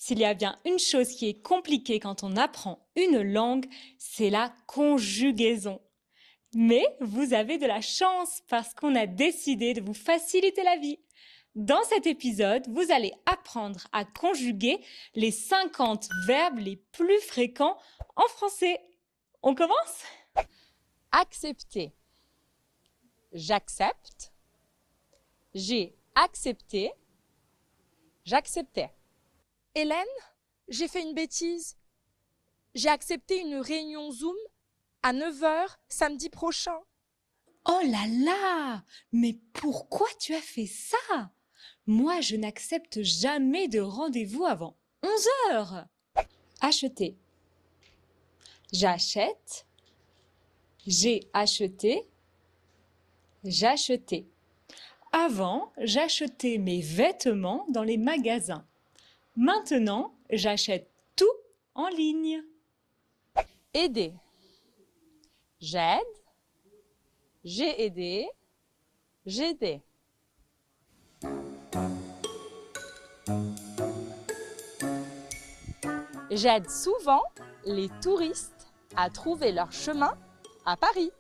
S'il y a bien une chose qui est compliquée quand on apprend une langue, c'est la conjugaison. Mais vous avez de la chance parce qu'on a décidé de vous faciliter la vie. Dans cet épisode, vous allez apprendre à conjuguer les 50 verbes les plus fréquents en français. On commence? Accepter. J'accepte. J'ai accepté. J'acceptais. Hélène, j'ai fait une bêtise. J'ai accepté une réunion Zoom à 9 heures samedi prochain. Oh là là! Mais pourquoi tu as fait ça? Moi, je n'accepte jamais de rendez-vous avant 11 heures. Acheter. J'achète. J'ai acheté. J'achetais. Avant, j'achetais mes vêtements dans les magasins. Maintenant, j'achète tout en ligne. Aider. J'aide. J'ai aidé. J'aidais. J'aide souvent les touristes à trouver leur chemin à Paris.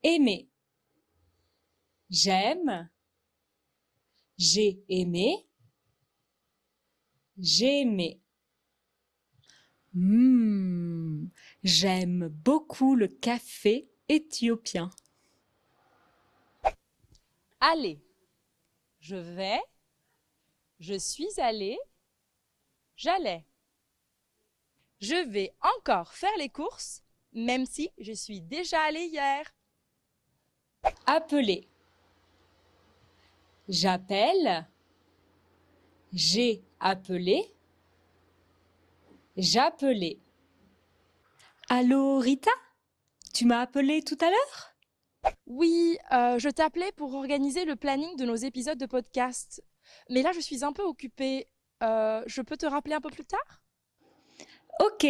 Aimer. J'aime. J'ai aimé. J'ai aimé. J'aime beaucoup le café éthiopien. Aller. Je vais. Je suis allée. J'allais. Je vais encore faire les courses, même si je suis déjà allée hier. Appeler. J'appelle. J'ai appelé. J'appelais. Allô, Rita? Tu m'as appelé tout à l'heure? Oui, je t'appelais pour organiser le planning de nos épisodes de podcast. Mais là, je suis un peu occupée. Je peux te rappeler un peu plus tard? Ok,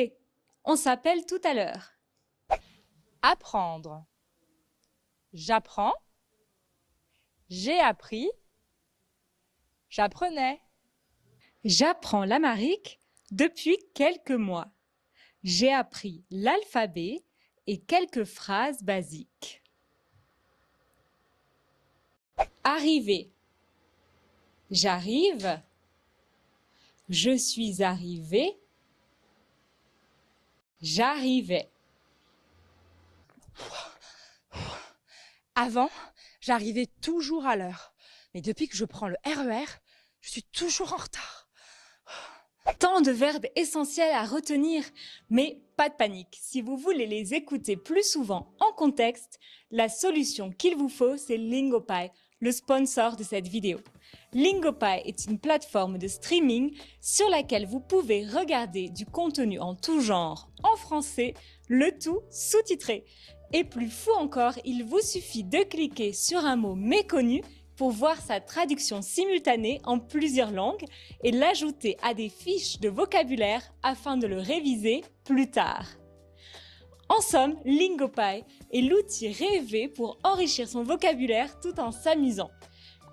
on s'appelle tout à l'heure. Apprendre. J'apprends. J'ai appris. J'apprenais. J'apprends l'amharique depuis quelques mois. J'ai appris l'alphabet et quelques phrases basiques. Arriver. J'arrive. Je suis arrivé. J'arrivais. Avant, j'arrivais toujours à l'heure. Mais depuis que je prends le RER, je suis toujours en retard. Tant de verbes essentiels à retenir, mais pas de panique. Si vous voulez les écouter plus souvent en contexte, la solution qu'il vous faut, c'est Lingopie, le sponsor de cette vidéo. Lingopie est une plateforme de streaming sur laquelle vous pouvez regarder du contenu en tout genre en français, le tout sous-titré. Et plus fou encore, il vous suffit de cliquer sur un mot méconnu pour voir sa traduction simultanée en plusieurs langues et l'ajouter à des fiches de vocabulaire afin de le réviser plus tard. En somme, Lingopie est l'outil rêvé pour enrichir son vocabulaire tout en s'amusant.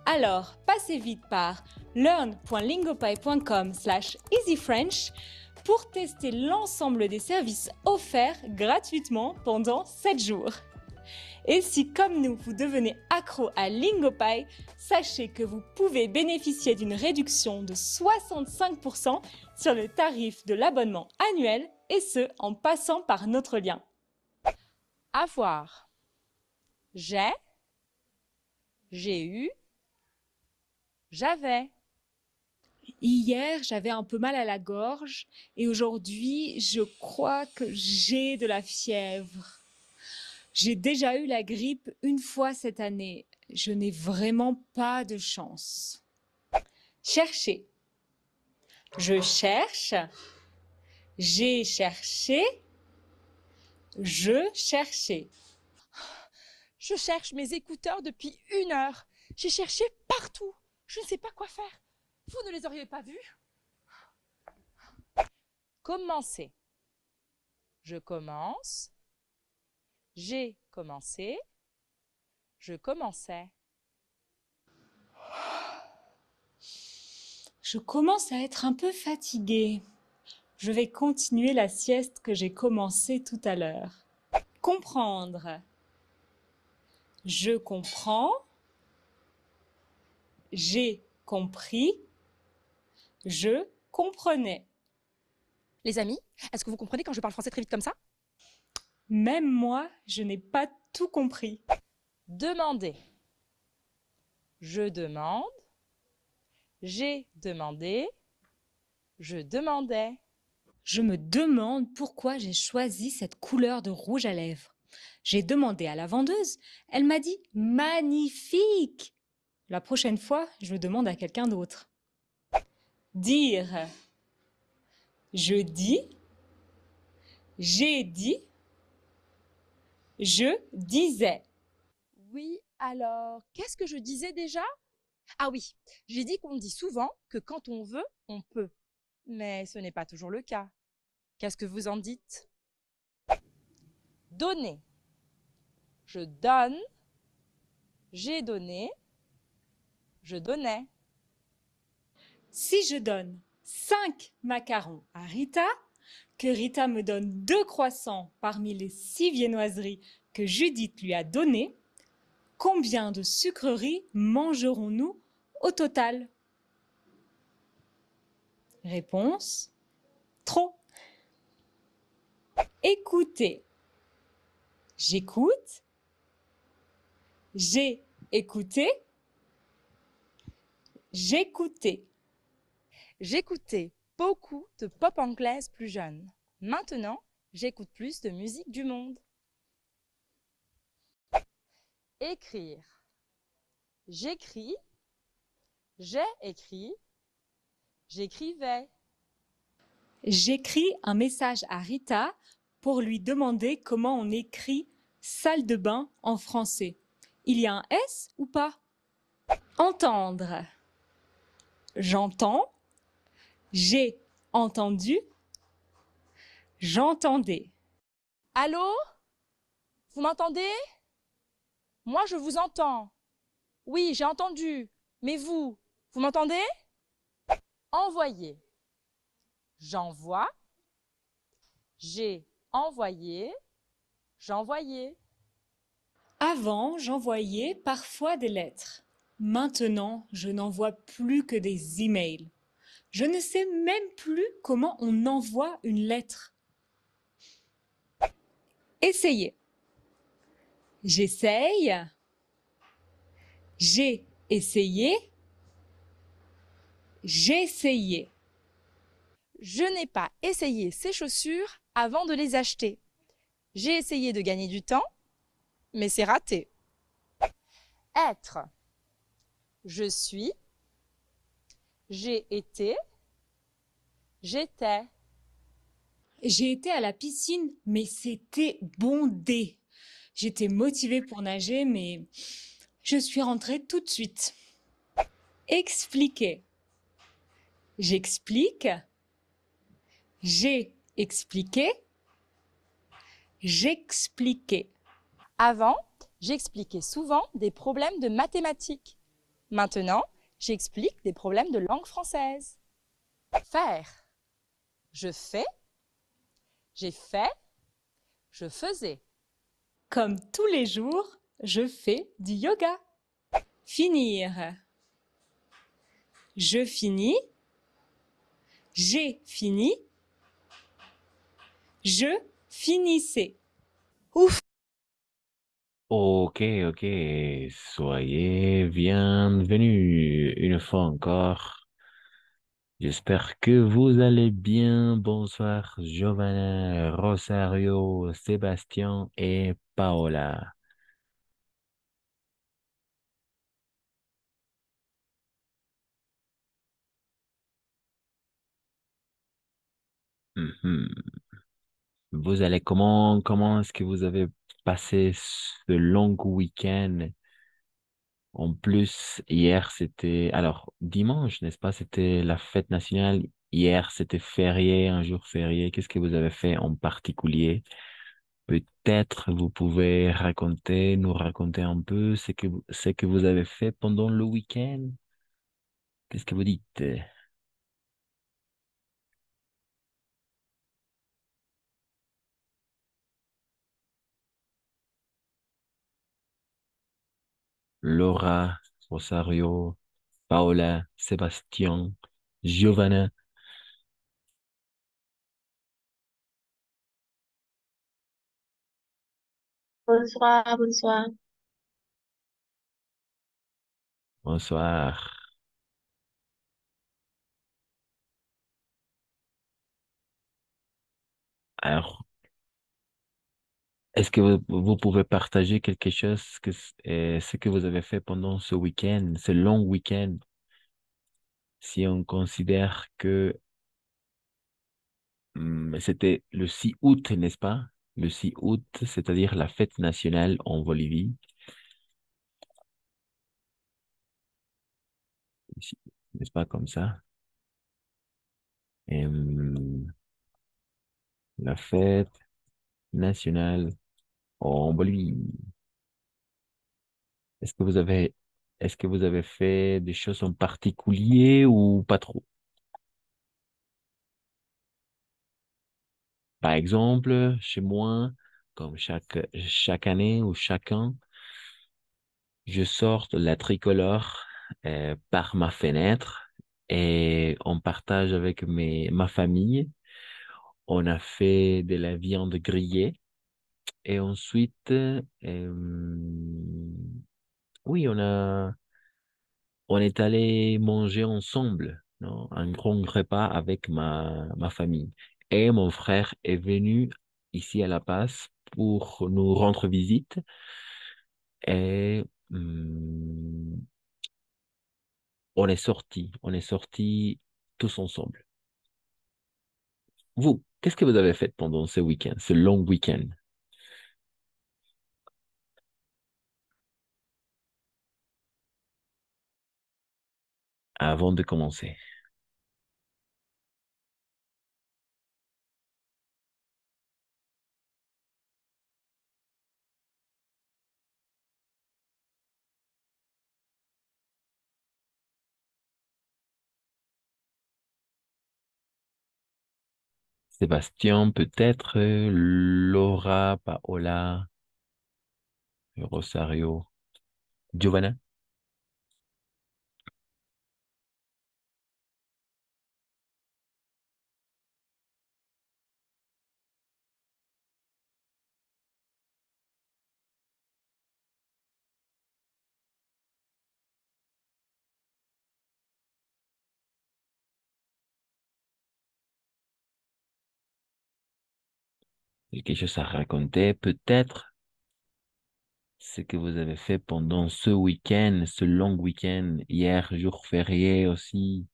Alors, passez vite par learn.lingopie.com/easyfrench pour tester l'ensemble des services offerts gratuitement pendant 7 jours. Et si, comme nous, vous devenez accro à Lingopie, sachez que vous pouvez bénéficier d'une réduction de 65% sur le tarif de l'abonnement annuel, et ce, en passant par notre lien. Avoir. J'ai eu. J'avais. Hier, j'avais un peu mal à la gorge et aujourd'hui, je crois que j'ai de la fièvre. J'ai déjà eu la grippe une fois cette année. Je n'ai vraiment pas de chance. Chercher. Je cherche. J'ai cherché. Je cherchais. Je cherche mes écouteurs depuis 1 heure. J'ai cherché partout. Je ne sais pas quoi faire. Vous ne les auriez pas vus? Commencer. Je commence. J'ai commencé. Je commençais. Je commence à être un peu fatiguée. Je vais continuer la sieste que j'ai commencée tout à l'heure. Comprendre. Je comprends. J'ai compris. Je comprenais. Les amis, est-ce que vous comprenez quand je parle français très vite comme ça? Même moi, je n'ai pas tout compris. Demander. Je demande. J'ai demandé. Je demandais. Je me demande pourquoi j'ai choisi cette couleur de rouge à lèvres. J'ai demandé à la vendeuse. Elle m'a dit magnifique. La prochaine fois, je le demande à quelqu'un d'autre. Dire. Je dis. J'ai dit. Je disais. Oui, alors, qu'est-ce que je disais déjà? Ah oui, j'ai dit qu'on dit souvent que quand on veut, on peut. Mais ce n'est pas toujours le cas. Qu'est-ce que vous en dites? Donner. Je donne. J'ai donné. Je donnais. Si je donne 5 macarons à Rita, que Rita me donne 2 croissants parmi les 6 viennoiseries que Judith lui a données, combien de sucreries mangerons-nous au total? Réponse: trop. Écoutez. J'écoute. J'ai écouté. J'écoutais. J'écoutais beaucoup de pop anglaise plus jeune. Maintenant, j'écoute plus de musique du monde. Écrire. J'écris. J'ai écrit. J'écrivais. J'écris un message à Rita pour lui demander comment on écrit salle de bain en français. Il y a un S ou pas? Entendre. J'entends. J'ai entendu. J'entendais. Allô? Vous m'entendez? Moi, je vous entends. Oui, j'ai entendu. Mais vous m'entendez? Envoyer. J'envoie. J'ai envoyé. J'envoyais. Avant, j'envoyais parfois des lettres. Maintenant, je n'envoie plus que des emails. Je ne sais même plus comment on envoie une lettre. Essayez. J'essaye. J'ai essayé. J'essayais. Je n'ai pas essayé ces chaussures avant de les acheter. J'ai essayé de gagner du temps, mais c'est raté. Être. Je suis. J'ai été. J'étais. J'ai été à la piscine, mais c'était bondé. J'étais motivée pour nager, mais je suis rentrée tout de suite. Expliquer. J'explique. J'ai expliqué. J'expliquais. Avant, j'expliquais souvent des problèmes de mathématiques. Maintenant, j'explique des problèmes de langue française. Faire. Je fais. J'ai fait. Je faisais. Comme tous les jours, je fais du yoga. Finir. Je finis. J'ai fini. Je finissais. Ouf! Ok, ok, soyez bienvenus une fois encore. J'espère que vous allez bien. Bonsoir, Giovanna, Rosario, Sébastien et Paola. Mhm. Vous allez comment est-ce que vous avez passé ce long week-end? En plus, hier, dimanche, n'est-ce pas? C'était la fête nationale. Hier, c'était férié, un jour férié. Qu'est-ce que vous avez fait en particulier? Peut-être vous pouvez nous raconter un peu ce que vous avez fait pendant le week-end. Qu'est-ce que vous dites? Laura, Rosario, Paola, Sébastien, Giovanna. Bonsoir, bonsoir. Bonsoir. Alors, est-ce que vous pouvez partager quelque chose ce que vous avez fait pendant ce week-end, ce long week-end, si on considère que c'était le 6 août, n'est-ce pas? Le 6 août, c'est-à-dire la fête nationale en Bolivie, ici, n'est-ce pas comme ça? Et, la fête nationale en Bolivie. Est-ce que vous avez, est-ce que vous avez fait des choses en particulier ou pas trop? Par exemple, chez moi, comme chaque année ou chacun, je sors de la tricolore par ma fenêtre et on partage avec ma famille. On a fait de la viande grillée et ensuite, oui, on est allé manger ensemble, non, un grand repas avec ma famille. Et mon frère est venu ici à La Paz pour nous rendre visite et on est sortis tous ensemble. Vous, qu'est-ce que vous avez fait pendant ce week-end, ce long week-end, avant de commencer? Sébastien, peut-être, Laura, Paola, Rosario, Giovanna? Quelque chose à raconter, peut-être, ce que vous avez fait pendant ce week-end, ce long week-end, hier, jour férié aussi.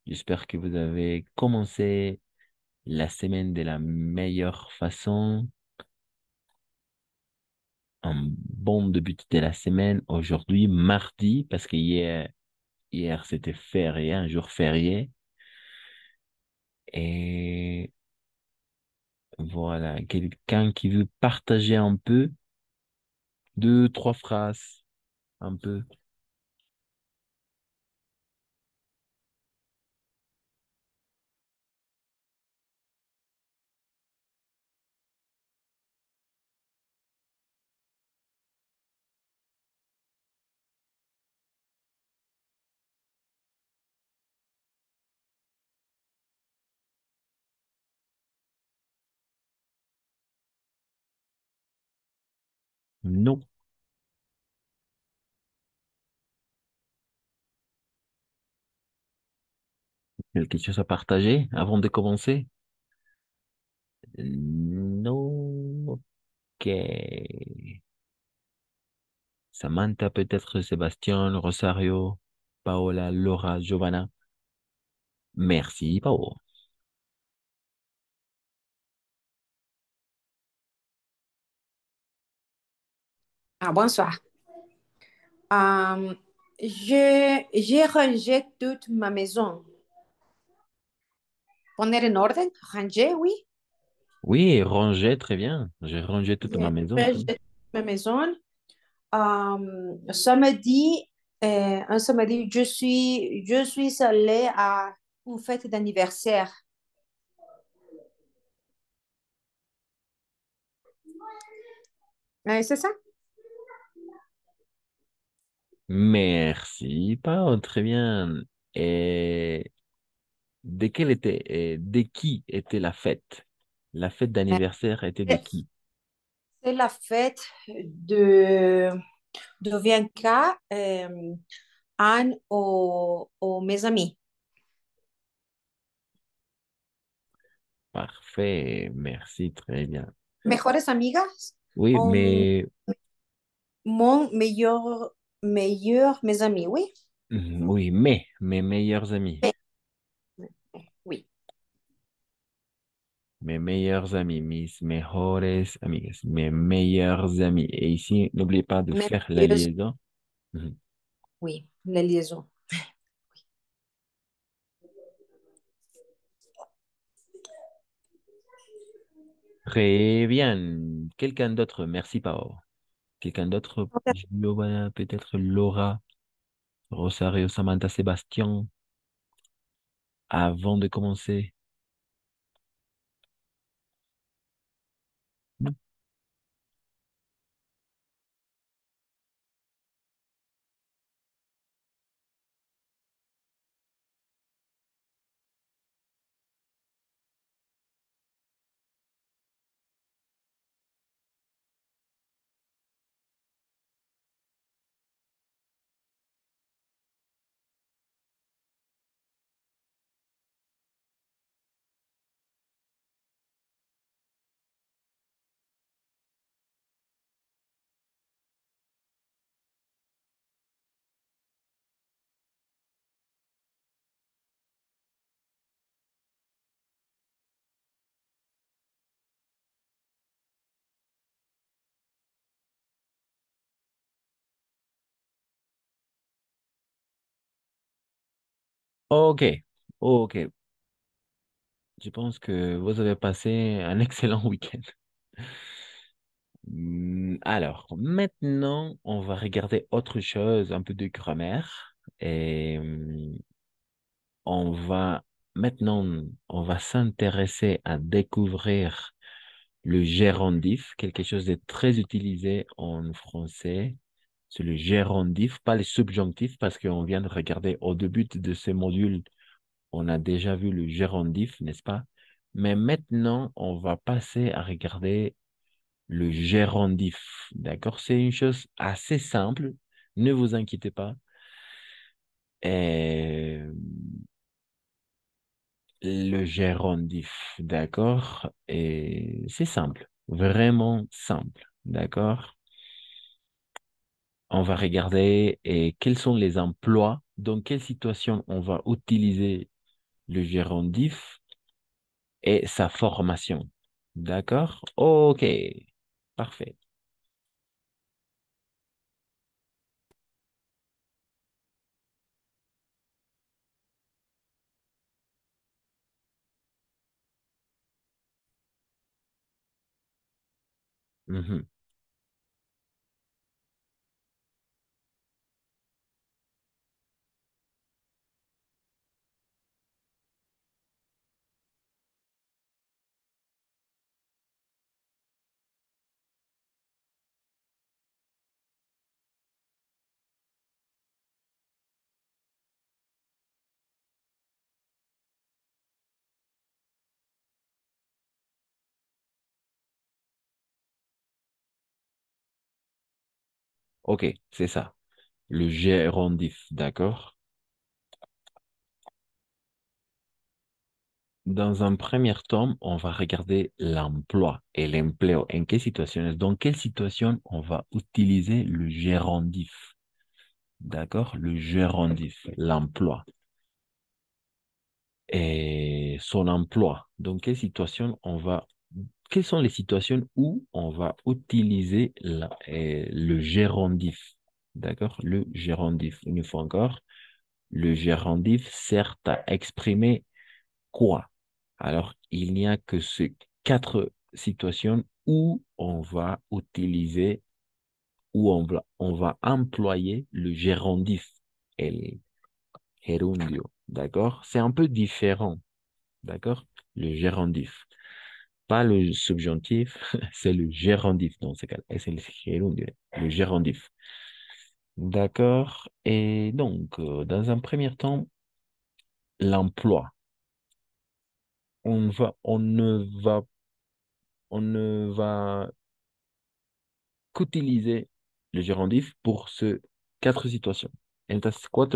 J'espère que vous avez commencé la semaine de la meilleure façon, un bon début de la semaine. Aujourd'hui, mardi, parce que hier c'était férié, un jour férié. Et voilà, quelqu'un qui veut partager un peu, deux, trois phrases, un peu. Non, quelque chose à partager avant de commencer? Non, ok. Samantha, peut-être Sébastien, Rosario, Paola, Laura, Giovanna. Merci, Paola. Ah, bonsoir. Euh, j'ai rangé toute ma maison. Poner en orden, ranger, oui. Oui, rangé, très bien. J'ai rangé toute ma J'ai maison, très rangé bien. toute ma maison. Samedi, un samedi, je suis allée à une fête d'anniversaire. C'est ça? Merci, Pao, très bien. Et de qui était la fête? La fête d'anniversaire était de qui? C'est la fête de, de Bianca, Anne ou mes amis. Parfait, merci, très bien. Mejores amigas, Oui, o mais mes amis, oui. oui, mais mes meilleurs amis. Oui. Mes meilleurs amis, mis mejores amigas, mes meilleurs amis. Et ici, n'oubliez pas de Mes faire la meilleurs- liaison. Mhm. oui, la liaison. Très bien. Quelqu'un d'autre, merci Pao. Quelqu'un d'autre, Giovanna, peut-être Laura, Rosario, Samantha, Sébastien, avant de commencer. Non. Ok, ok. Je pense que vous avez passé un excellent week-end. Alors, maintenant, on va regarder autre chose, un peu de grammaire. Et on va maintenant, on va s'intéresser à découvrir le gérondif, quelque chose de très utilisé en français. C'est le gérondif, pas le subjonctif, parce qu'on vient de regarder au début de ce module, on a déjà vu le gérondif, n'est-ce pas? Mais maintenant, on va passer à regarder le gérondif. D'accord? C'est une chose assez simple. Ne vous inquiétez pas. Et le gérondif, d'accord? Et c'est simple, vraiment simple, d'accord? On va regarder quels sont les emplois, dans quelle situation on va utiliser le gérondif et sa formation. D'accord? Ok, parfait. Mhm. Ok, c'est ça. Le gérondif, d'accord? Dans un premier temps, on va regarder l'emploi et l'empleo. En quelle situation, dans quelle situation on va utiliser le gérondif? D'accord? Le gérondif, l'emploi. Et son emploi. Dans quelle situation on va... Quelles sont les situations où on va utiliser le gérondif? D'accord? Le gérondif. Une fois encore, le gérondif sert à exprimer quoi? Alors, il n'y a que ces quatre situations où on va utiliser, on va employer le gérondif, el gerundio, d'accord? C'est un peu différent, d'accord? Le gérondif. Pas le subjonctif, c'est le gérondif dans ce cas. Et c'est le gerundio, le gérondif. D'accord. Et donc, dans un premier temps, l'emploi. On ne va qu'utiliser le gerundif pour ces quatre situations.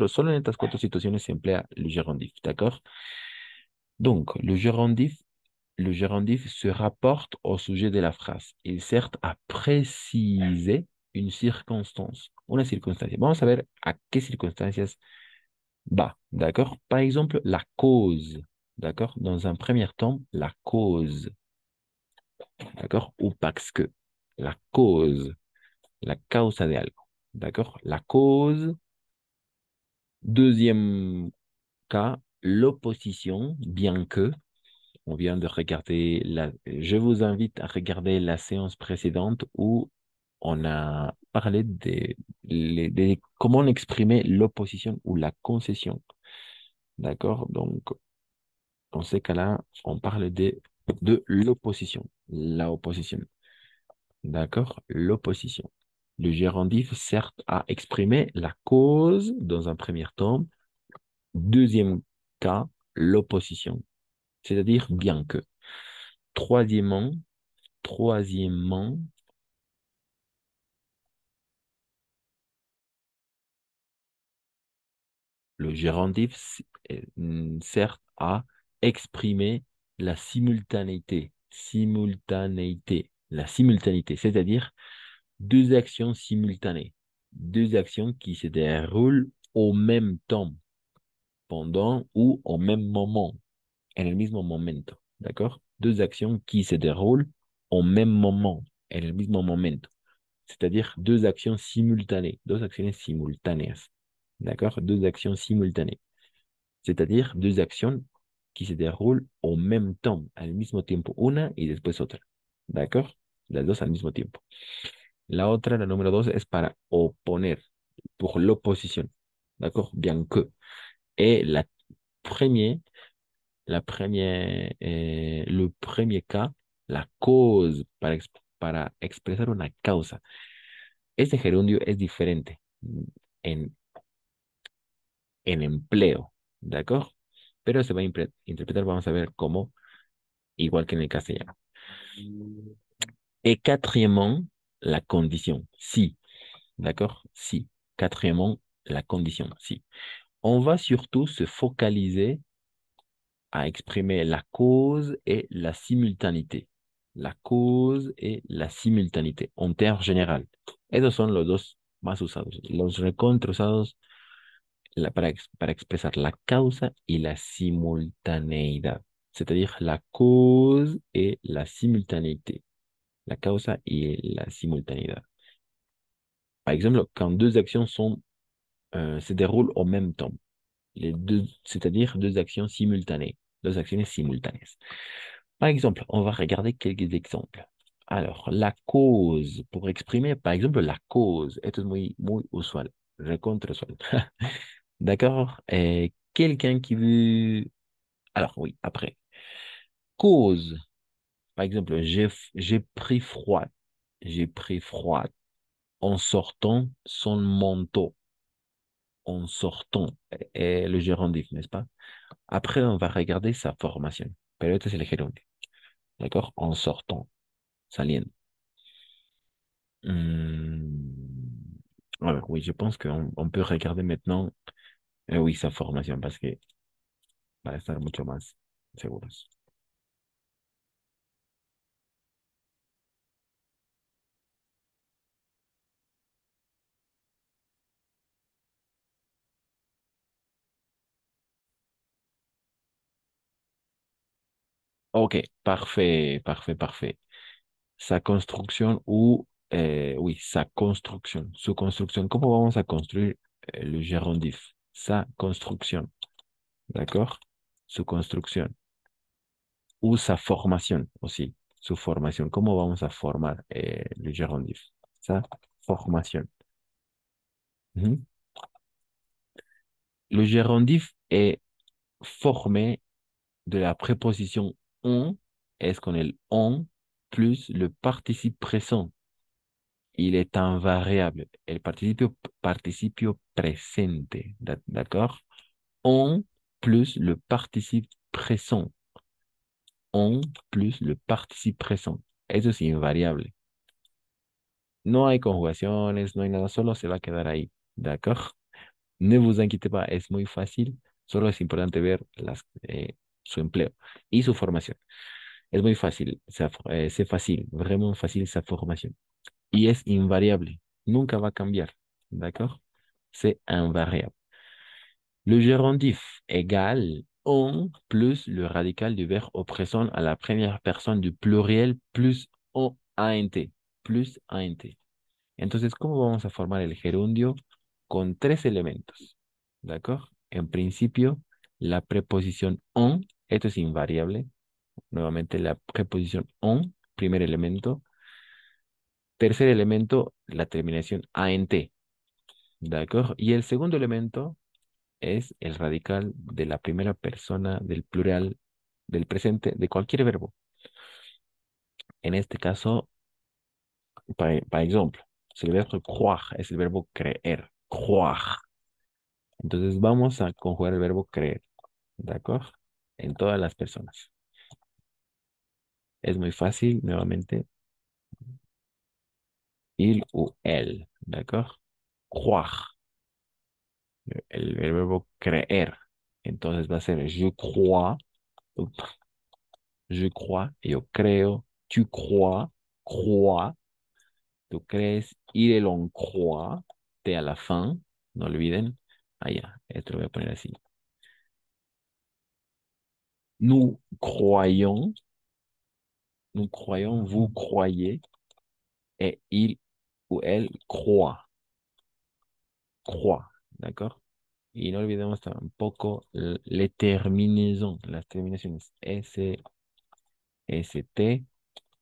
Solo en estas cuatro situaciones se emplea el gerundif, ¿d'accord? Donc, le gerundif se rapporte au sujet de la phrase. Il sert à préciser une circonstance, una circunstancia. Vamos a ver a qué circunstancias va, ¿d'accord? Par exemple, la cause, ¿d'accord? Dans un premier temps, la cause, ¿d'accord? Ou parce que, la cause, la causa de algo, ¿d'accord? La cause. Deuxième cas, l'opposition, bien que. On vient de regarder Je vous invite à regarder la séance précédente où on a parlé de comment exprimer l'opposition ou la concession. D'accord? Donc, dans ces cas-là, on parle de l'opposition. La opposition. D'accord? L'opposition. Le gérondif sert à exprimer la cause dans un premier temps. Deuxième cas, l'opposition. C'est-à-dire bien que. Troisièmement, troisièmement, le gérondif sert à exprimer la simultanéité. Simultanéité. La simultanéité, c'est-à-dire deux actions simultanées. Deux actions qui se déroulent au même temps, pendant ou au même moment, en el mismo momento. D'accord? Deux actions qui se déroulent au même moment, en el mismo momento. C'est-à-dire deux actions simultanées, deux actions simultaneas. D'accord? Deux actions simultanées. C'est-à-dire deux actions qui se déroulent au même temps, al mismo tiempo, una y después otra. ¿D'accord? Las dos al mismo tiempo. La otra, la número dos, es para oponer, pour l'opposition. D'accord? Bien que. Et première, le premier cas, la cause, para expresar una causa. Este gerundio es diferente en, en empleo, ¿de acuerdo? Pero se va a interpretar, vamos a ver cómo, igual que en el castellano. Et quatrièmement, la condition, si, d'accord? Si. Quatrièmement, la condition, si. On va surtout se focaliser à exprimer la cause et la simultanéité. La cause et la simultanéité, en termes général. Esos son los dos más usados. Los recontra usados para expresar la causa y la simultaneidad, c'est-à-dire la cause et la simultanéité, la causa y la simultaneidad. Par exemple, quand deux actions se déroulent au même temps, c'est-à-dire deux actions simultanées, deux actions simultanées. Par exemple, on va regarder quelques exemples. Alors, la cause, pour exprimer, par exemple, la cause, esto es muy usual, recontra usual. D'accord? Et quelqu'un qui veut... Alors oui, après. Cause. Par exemple, j'ai pris froid. J'ai pris froid en sortant son manteau. En sortant. Et le gérondif, n'est-ce pas? Après, on va regarder sa formation. Pero este es el gerundio. D'accord? En sortant. Saliendo. Alors, oui, je pense qu'on peut regarder maintenant, oui, sa formation, parce que para estar mucho más seguros. Ok, parfait, parfait, parfait. Sa construcción oui, sa construcción, su construcción. ¿Cómo vamos a construir le gérondif? Sa construcción, ¿d'accord? Su construcción. Ou sa formación, aussi. Su formación. ¿Cómo vamos a formar le gérondif? Sa formación. Mhm. Le gérondif est formé de la préposition on, est-ce qu'on est le on, plus le participe présent. Il est invariable. El participio presente, d'accord? On plus le participe présent. On plus le participe présent. Eso es invariable. No hay conjugaciones, no hay nada, solo se va a quedar ahí, d'accord? Ne vous inquiétez pas, es muy fácil, solo es importante ver su empleo y su formación. Es muy fácil, c'est facile, vraiment facile sa formación. Y es invariable, nunca va a cambiar, d'accord? C'est invariable. Le gérondif égale on plus le radical du verbe au présent à la première personne du pluriel plus o ant, plus ant. Entonces, ¿cómo vamos a formar el gerundio? Con tres elementos, ¿de acuerdo? En principio, la preposición on, esto es invariable. Nuevamente, la preposición on, primer elemento. Tercer elemento, la terminación ant, ¿de acuerdo? Y el segundo elemento es el radical de la primera persona del plural del presente de cualquier verbo. En este caso, par ejemplo, si el verbo croire es el verbo creer, croire. Entonces vamos a conjugar el verbo creer, ¿de acuerdo? En todas las personas. Es muy fácil, nuevamente, il ou elle, ¿de acuerdo? Croire, el verbo creer. Entonces va a ser up, je crois, yo creo, tu crois, tú crees, il on croit, te a la fin, no olviden. Allá, esto lo voy a poner así. Nous croyons, vous croyez, et il ou elle croit, ¿d'accord? Y no olvidemos tampoco les terminaisons, las terminaciones S, ST,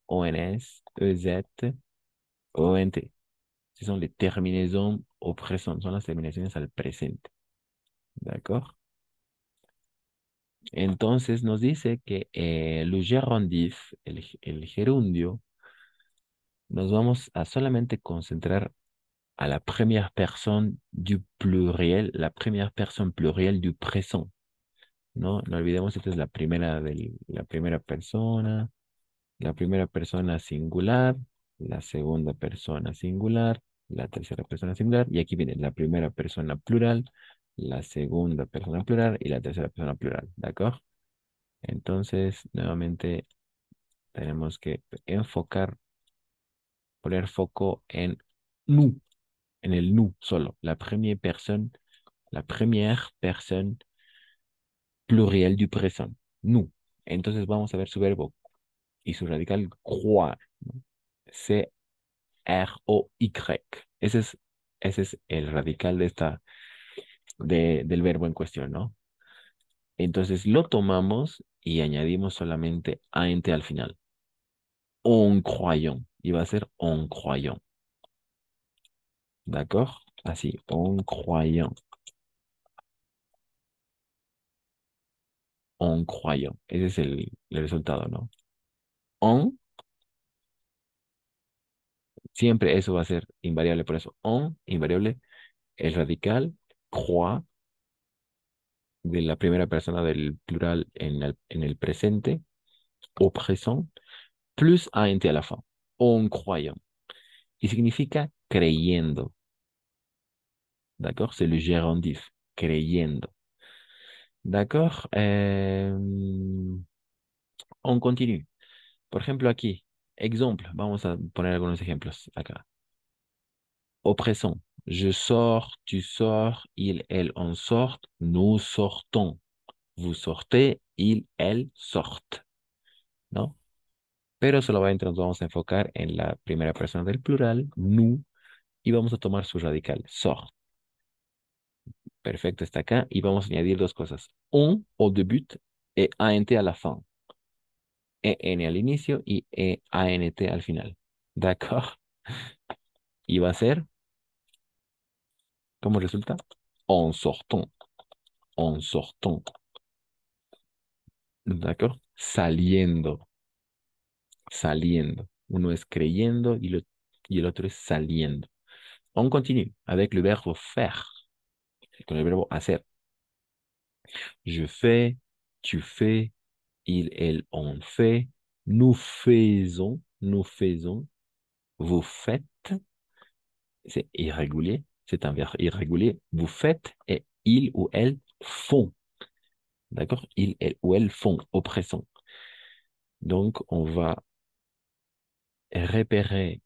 ONS, EZ, ONT. Ce sont les terminaisons au présent, son las terminaciones al presente, ¿d'accord? Entonces nos dice que le gerundif, el gerundio, nos vamos a solamente concentrar à la première personne du pluriel, la première personne pluriel du présent, ¿no? No olvidemos, esta es la primera persona singular, la segunda persona singular, la tercera persona singular, y aquí viene la primera persona plural, la segunda persona plural y la tercera persona plural, ¿de acuerdo? Entonces, nuevamente, tenemos que poner foco en nous, en el nous solo, la première personne pluriel du présent, nous. Entonces vamos a ver su verbo y su radical croire, ¿no? C-R-O-Y. Ese es el radical del verbo en cuestión, ¿no? Entonces lo tomamos y añadimos solamente ante al final. En croyant. Y va a ser en croyant. ¿D'accord? Así, en croyant. En croyant. Ese es el resultado, ¿no? En, siempre eso va a ser invariable, por eso. En, invariable, el radical, croix, de la primera persona del plural en el presente, au présent, plus ant a la fin. En croyant. Y significa creyendo. ¿D'accord? C'est le gérondif. Creyendo. ¿D'accord? On continue. Por ejemplo, aquí, ejemplo, vamos a poner algunos ejemplos acá. Au présent, je sors, tu sors, il, elle, on sort, nous sortons. Vous sortez, il, elle sortent, ¿no? Pero solamente nos vamos a enfocar en la primera persona del plural, nous, y vamos a tomar su radical, sort. Perfecto, está acá. Y vamos a añadir dos cosas. On au début et ant a la fin. En al inicio y ant al final. ¿D'accord? Y va a ser, ¿cómo resulta? En sortant. En sortant. ¿D'accord? Saliendo. Saliendo. Uno es creyendo y y el otro es saliendo. On continue avec le verbe faire, con el verbo hacer. Je fais, tu fais, il, elle, on fait, nous faisons, vous faites, c'est irrégulier, c'est un verbe irrégulier, vous faites et il ou elle font. D'accord? Il, elle ou elles font au présent. Donc, on va repérer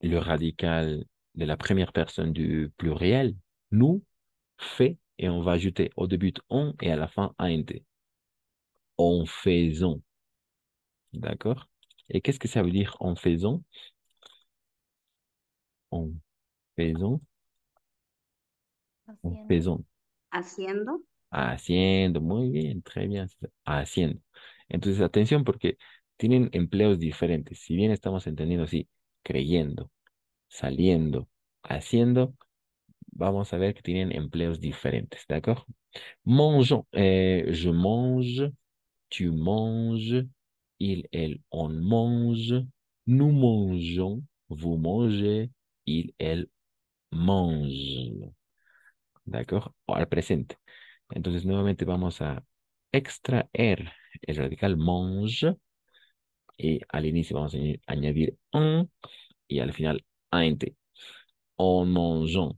le radical de la première personne du pluriel, nous, fait, et on va ajouter au début on et à la fin int. En faisant. D'accord? Et qu'est-ce que ça veut dire en faisant? En faisant, en Haciendo. faisant. Haciendo. Haciendo, muy bien, très bien. Haciendo. Entonces, atención porque tienen empleos diferentes. Si bien estamos entendiendo así, creyendo, saliendo, haciendo, vamos a ver que tienen empleos diferentes, ¿d'accord? Mangeons, je mange, tu manges, il, elle, on mange, nous mangeons, vous mangez, il, elle mange. ¿D'accord? O al presente. Entonces, nuevamente vamos a extraer el radical mange y al inicio vamos a añadir un y al final int. En mangeant.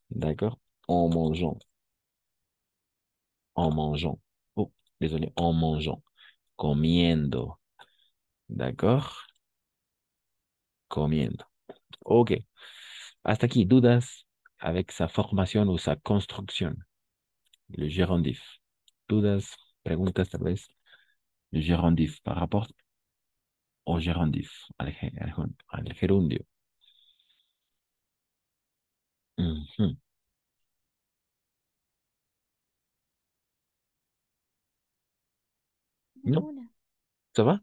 D'accord? En mangeant. En mangeant. Oh, désolé, en mangeant. Comiendo. D'accord? Comiendo. Ok. Hasta aquí, dudas avec sa formation o sa construcción. Le gérondif. Dudas, preguntas tal vez. Le gérondif par rapport au gérondif, al gerundio. Ujú. No, Ninguna. ça va?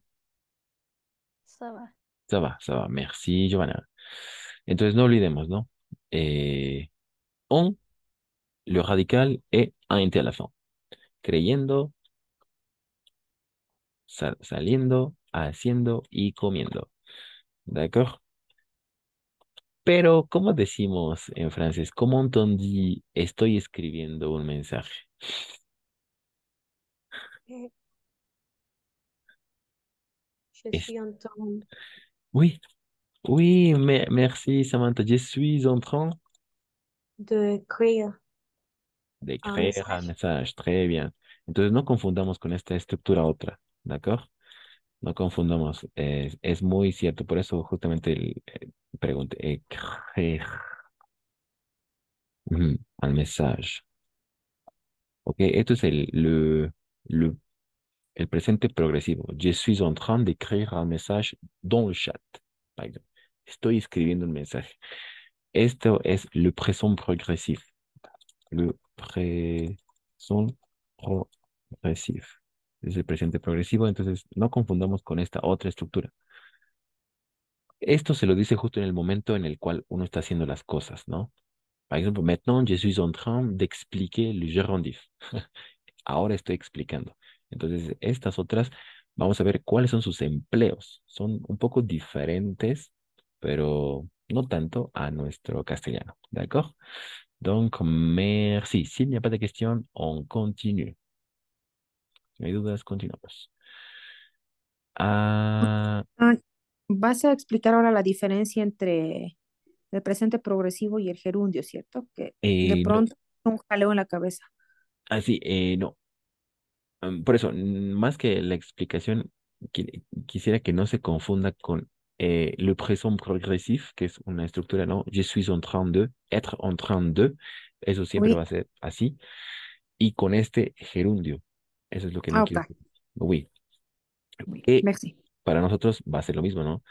Ça va. Ça va, ça va. Merci, Giovanna. Entonces no olvidemos, ¿no? Eh, on, le radical et int à la fin. Creyendo, saliendo, haciendo y comiendo. ¿D'accord? Pero, ¿cómo decimos en francés? ¿Cómo entendí estoy escribiendo un mensaje? Eh, Je Es, suis en train oui, oui, merci Samantha. Je suis en train d'écrire un d'écrire un message. mensaje. Très bien. Entonces, no confundamos con esta estructura otra. ¿D'accord? No confundamos. Es muy cierto. Por eso, justamente, pregunté. Écrire. Ujú, un mensaje. Ok, esto es le el presente progresivo. Je suis en train d'écrire un message dans le chat, par exemple. Estoy escribiendo un mensaje. Esto es le présent progresif. Le présent progresif. Es el presente progresivo, entonces no confundamos con esta otra estructura. Esto se lo dice justo en el momento en el cual uno está haciendo las cosas, ¿no? Par exemple, maintenant, je suis en train d'expliquer le gérondif. Ahora estoy explicando. Entonces, estas otras, vamos a ver cuáles son sus empleos. Son un poco diferentes, pero no tanto a nuestro castellano. ¿D'accord? Donc, merci. S'il n'y a pas de questions, on continue. Si no hay dudas, continuamos. Ah, Ah, vas a explicar ahora la diferencia entre el presente progresivo y el gerundio, ¿cierto? Que de no. pronto un jaleo en la cabeza. Así, no. Por eso, más que la explicación, quisiera que no se confunda con le présent progresif, que es una estructura, ¿no? Je suis en train de, être en train de, eso siempre Oui, va a ser así, y con este gerundio, eso es lo que no ah, quiero. ok. Oui, Oui, que merci. para nosotros va a ser lo mismo, ¿no?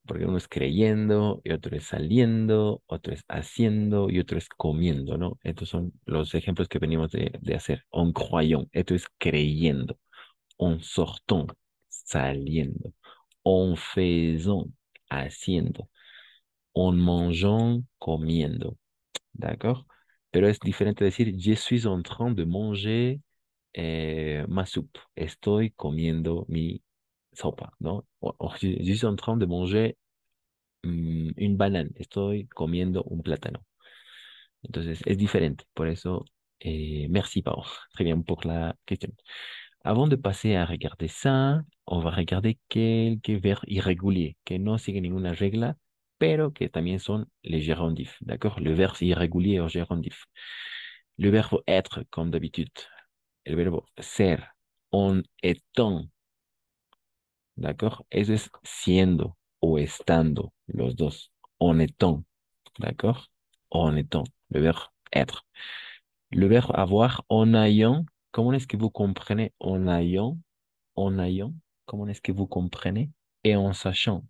Porque uno es creyendo, y otro es saliendo, otro es haciendo, y otro es comiendo, ¿no? Estos son los ejemplos que venimos de hacer. En croyant, esto es creyendo. En sortant, saliendo. En faisant, haciendo. En mangeant, comiendo. ¿D'accord? Pero es diferente decir, je suis en train de manger ma soupe. Estoy comiendo mi sopa, ¿no? Je suis en train de manger une banane, estoy comiendo un plátano. Entonces, es diferente. Por eso, merci, Pau. Très bien pour la question. Avant de passer à regarder ça, on va regarder quelques verbes irréguliers que no siguen ninguna regla, pero que también son les gérondifs. D'accord? Le verbe irrégulier au gérondif. Le verbe être, comme d'habitude. El verbo ser, en étant. ¿D'accord? Eso es siendo o estando, los dos. En étant. ¿D'accord? En étant. Le verbe être. Le verbe avoir, en ayant. Comment est-ce que vous comprenez en ayant? En ayant. Comment est-ce que vous comprenez? Et en sachant.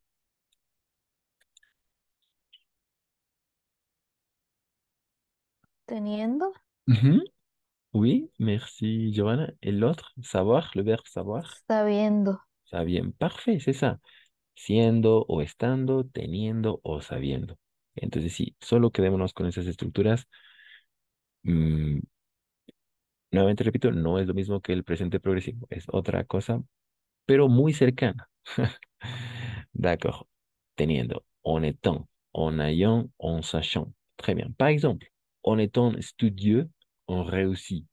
Teniendo, Mhm. Oui, merci, Johanna. Et l'autre, savoir, le verbe savoir. sabiendo. Está bien, parfait, c'est ça. Siendo o estando, teniendo o sabiendo. Entonces, sí, solo quedémonos con esas estructuras. Mm, nuevamente repito, no es lo mismo que el presente progresivo, es otra cosa, pero muy cercana. D'accord. Teniendo, en étant, en ayant, en sachant. Très bien. Par exemple, en étant studieux, on réussit.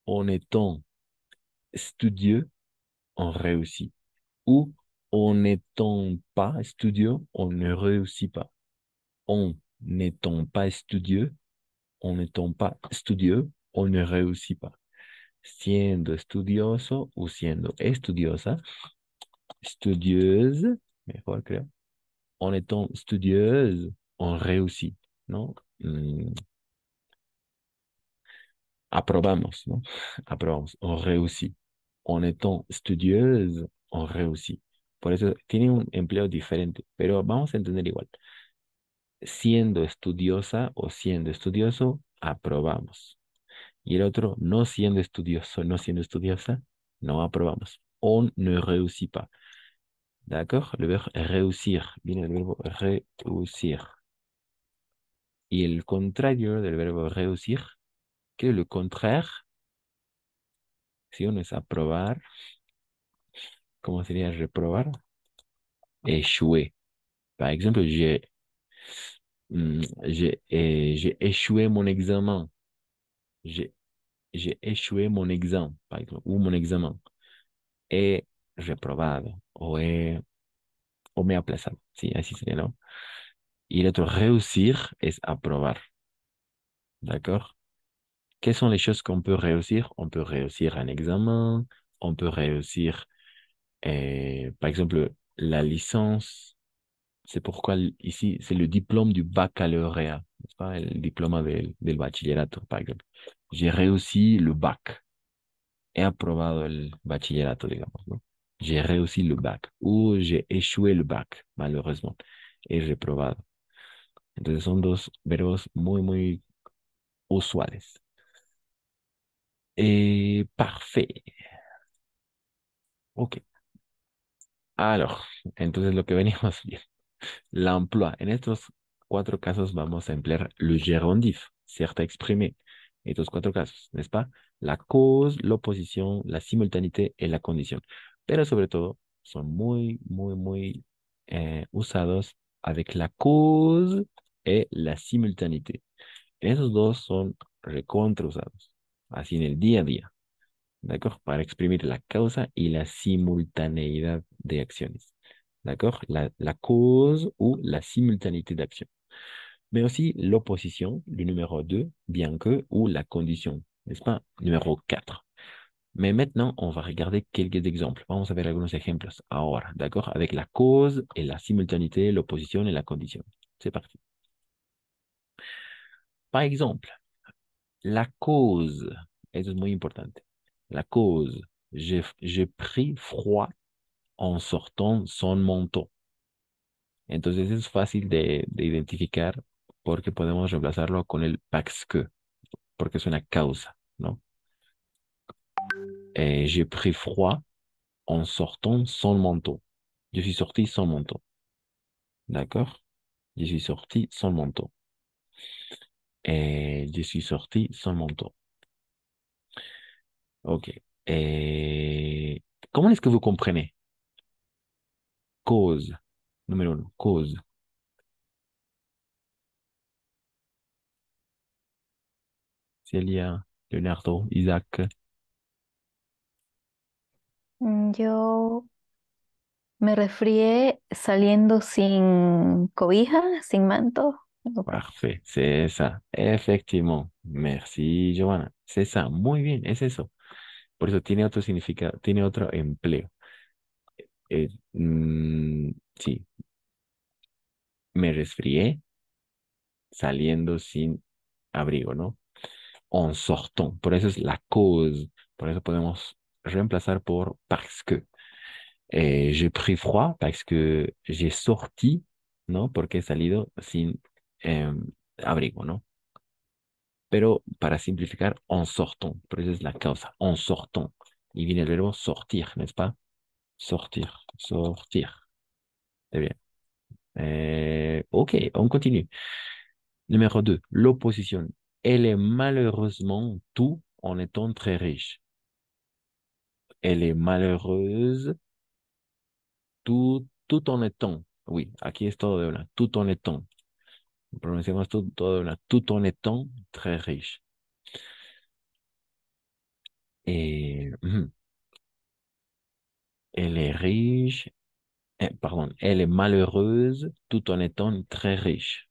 En étant studieux, on réussit. Ou en n'étant pas studieux, on ne réussit pas. En n'étant pas studieux, en n'étant pas studieux, on ne réussit pas. Siendo estudioso o siendo estudiosa, studieuse, mejor creo. En étant studieuse, on réussit, ¿no? Aprobamos, ¿no? Aprobamos, on réussit. En étant studieuse, on réussit. Por eso tiene un empleo diferente, pero vamos a entender igual. Siendo estudiosa o siendo estudioso, aprobamos. Y el otro, no siendo estudioso, no siendo estudiosa, no aprobamos. On ne réussit pas. D'accord? Le verbe réussir viene del verbo réussir. Y el contrario del verbo réussir, que le contraire, si uno es aprobar, ¿cómo sería reprobar? Échouer. Par exemple, j'ai échoué mon examen. J'ai j'ai échoué mon examen, par exemple, ou mon examen. He reprobado o me he aplazado. Sí, así sería, ¿no? Y el otro, réussir, es aprobar. D'accord? Quelles sont les choses qu'on peut réussir? On peut réussir un examen, on peut réussir, par exemple, la licence. C'est pourquoi ici, c'est le diplôme du baccalauréat, n'est-ce pas? El diploma del bachillerato, par exemple. J'ai réussi le bac. He aprobado el bachillerato, digamos, ¿no? J'ai réussi le bac. Ou j'ai échoué le bac, malheureusement. He reprobado. Entonces son dos verbos muy, muy usuales. Parfait. Ok. Alors, entonces lo que veníamos bien. L'emploi. En estos cuatro casos vamos a emplear le gérondif, cierta exprimé. Estos cuatro casos, ¿n'est-ce pas? La cause, l'opposition, la simultaneité et la condición. Pero sobre todo, son muy, muy, muy usados avec la cause et la simultaneité. Esos dos son recontra usados, así en el día a día, ¿d'accord? Para exprimir la causa y la simultaneidad de acciones. D'accord? La cause ou la simultanéité d'action. Mais aussi l'opposition, le numéro 2, bien que, ou la condition, n'est-ce pas? Numéro 4. Mais maintenant, on va regarder quelques exemples. Vamos a ver algunos ejemplos ahora, d'accord? Avec la cause et la simultanéité, l'opposition et la condition. C'est parti. Par exemple, la cause, eso es muy importante. La cause, j'ai pris froid en sortant son manteau. Entonces es fácil de identificar porque podemos reemplazarlo con el parce que, porque es una causa, ¿no? J'ai pris froid en sortant sans manteau. Je suis sorti sans manteau. D'accord? Je suis sorti sans manteau. Je suis sorti sans manteau. Ok. Comment est-ce que vous comprenez? Cause. Numéro 1. Cause. Celia, Leonardo, Isaac. Yo me resfrié saliendo sin cobija, sin manto. Parfait, c'est ça. Effectivement. Merci, Giovanna. C'est ça. Muy bien, es eso. Por eso tiene otro significado, tiene otro empleo. Sí, me resfrié saliendo sin abrigo, ¿no? En sortant. Por eso es la cause. Por eso podemos reemplazar por parce que. J'ai pris froid parce que j'ai sorti, ¿no? Porque he salido sin abrigo, ¿no? Pero para simplificar, en sortant. Por eso es la causa. En sortant. Y viene el verbo sortir, n'est-ce pas? Sortir, sortir. Très bien. Ok, on continue. Numéro 2, l'opposition. Elle est malheureusement tout en étant très riche. Elle est malheureuse tout en étant. Oui, aquí es todo de una. Tout en étant. Pronunciamos todo de una. Tout en étant très riche. Et elle est riche. Pardon, elle est malheureuse tout en étant très riche.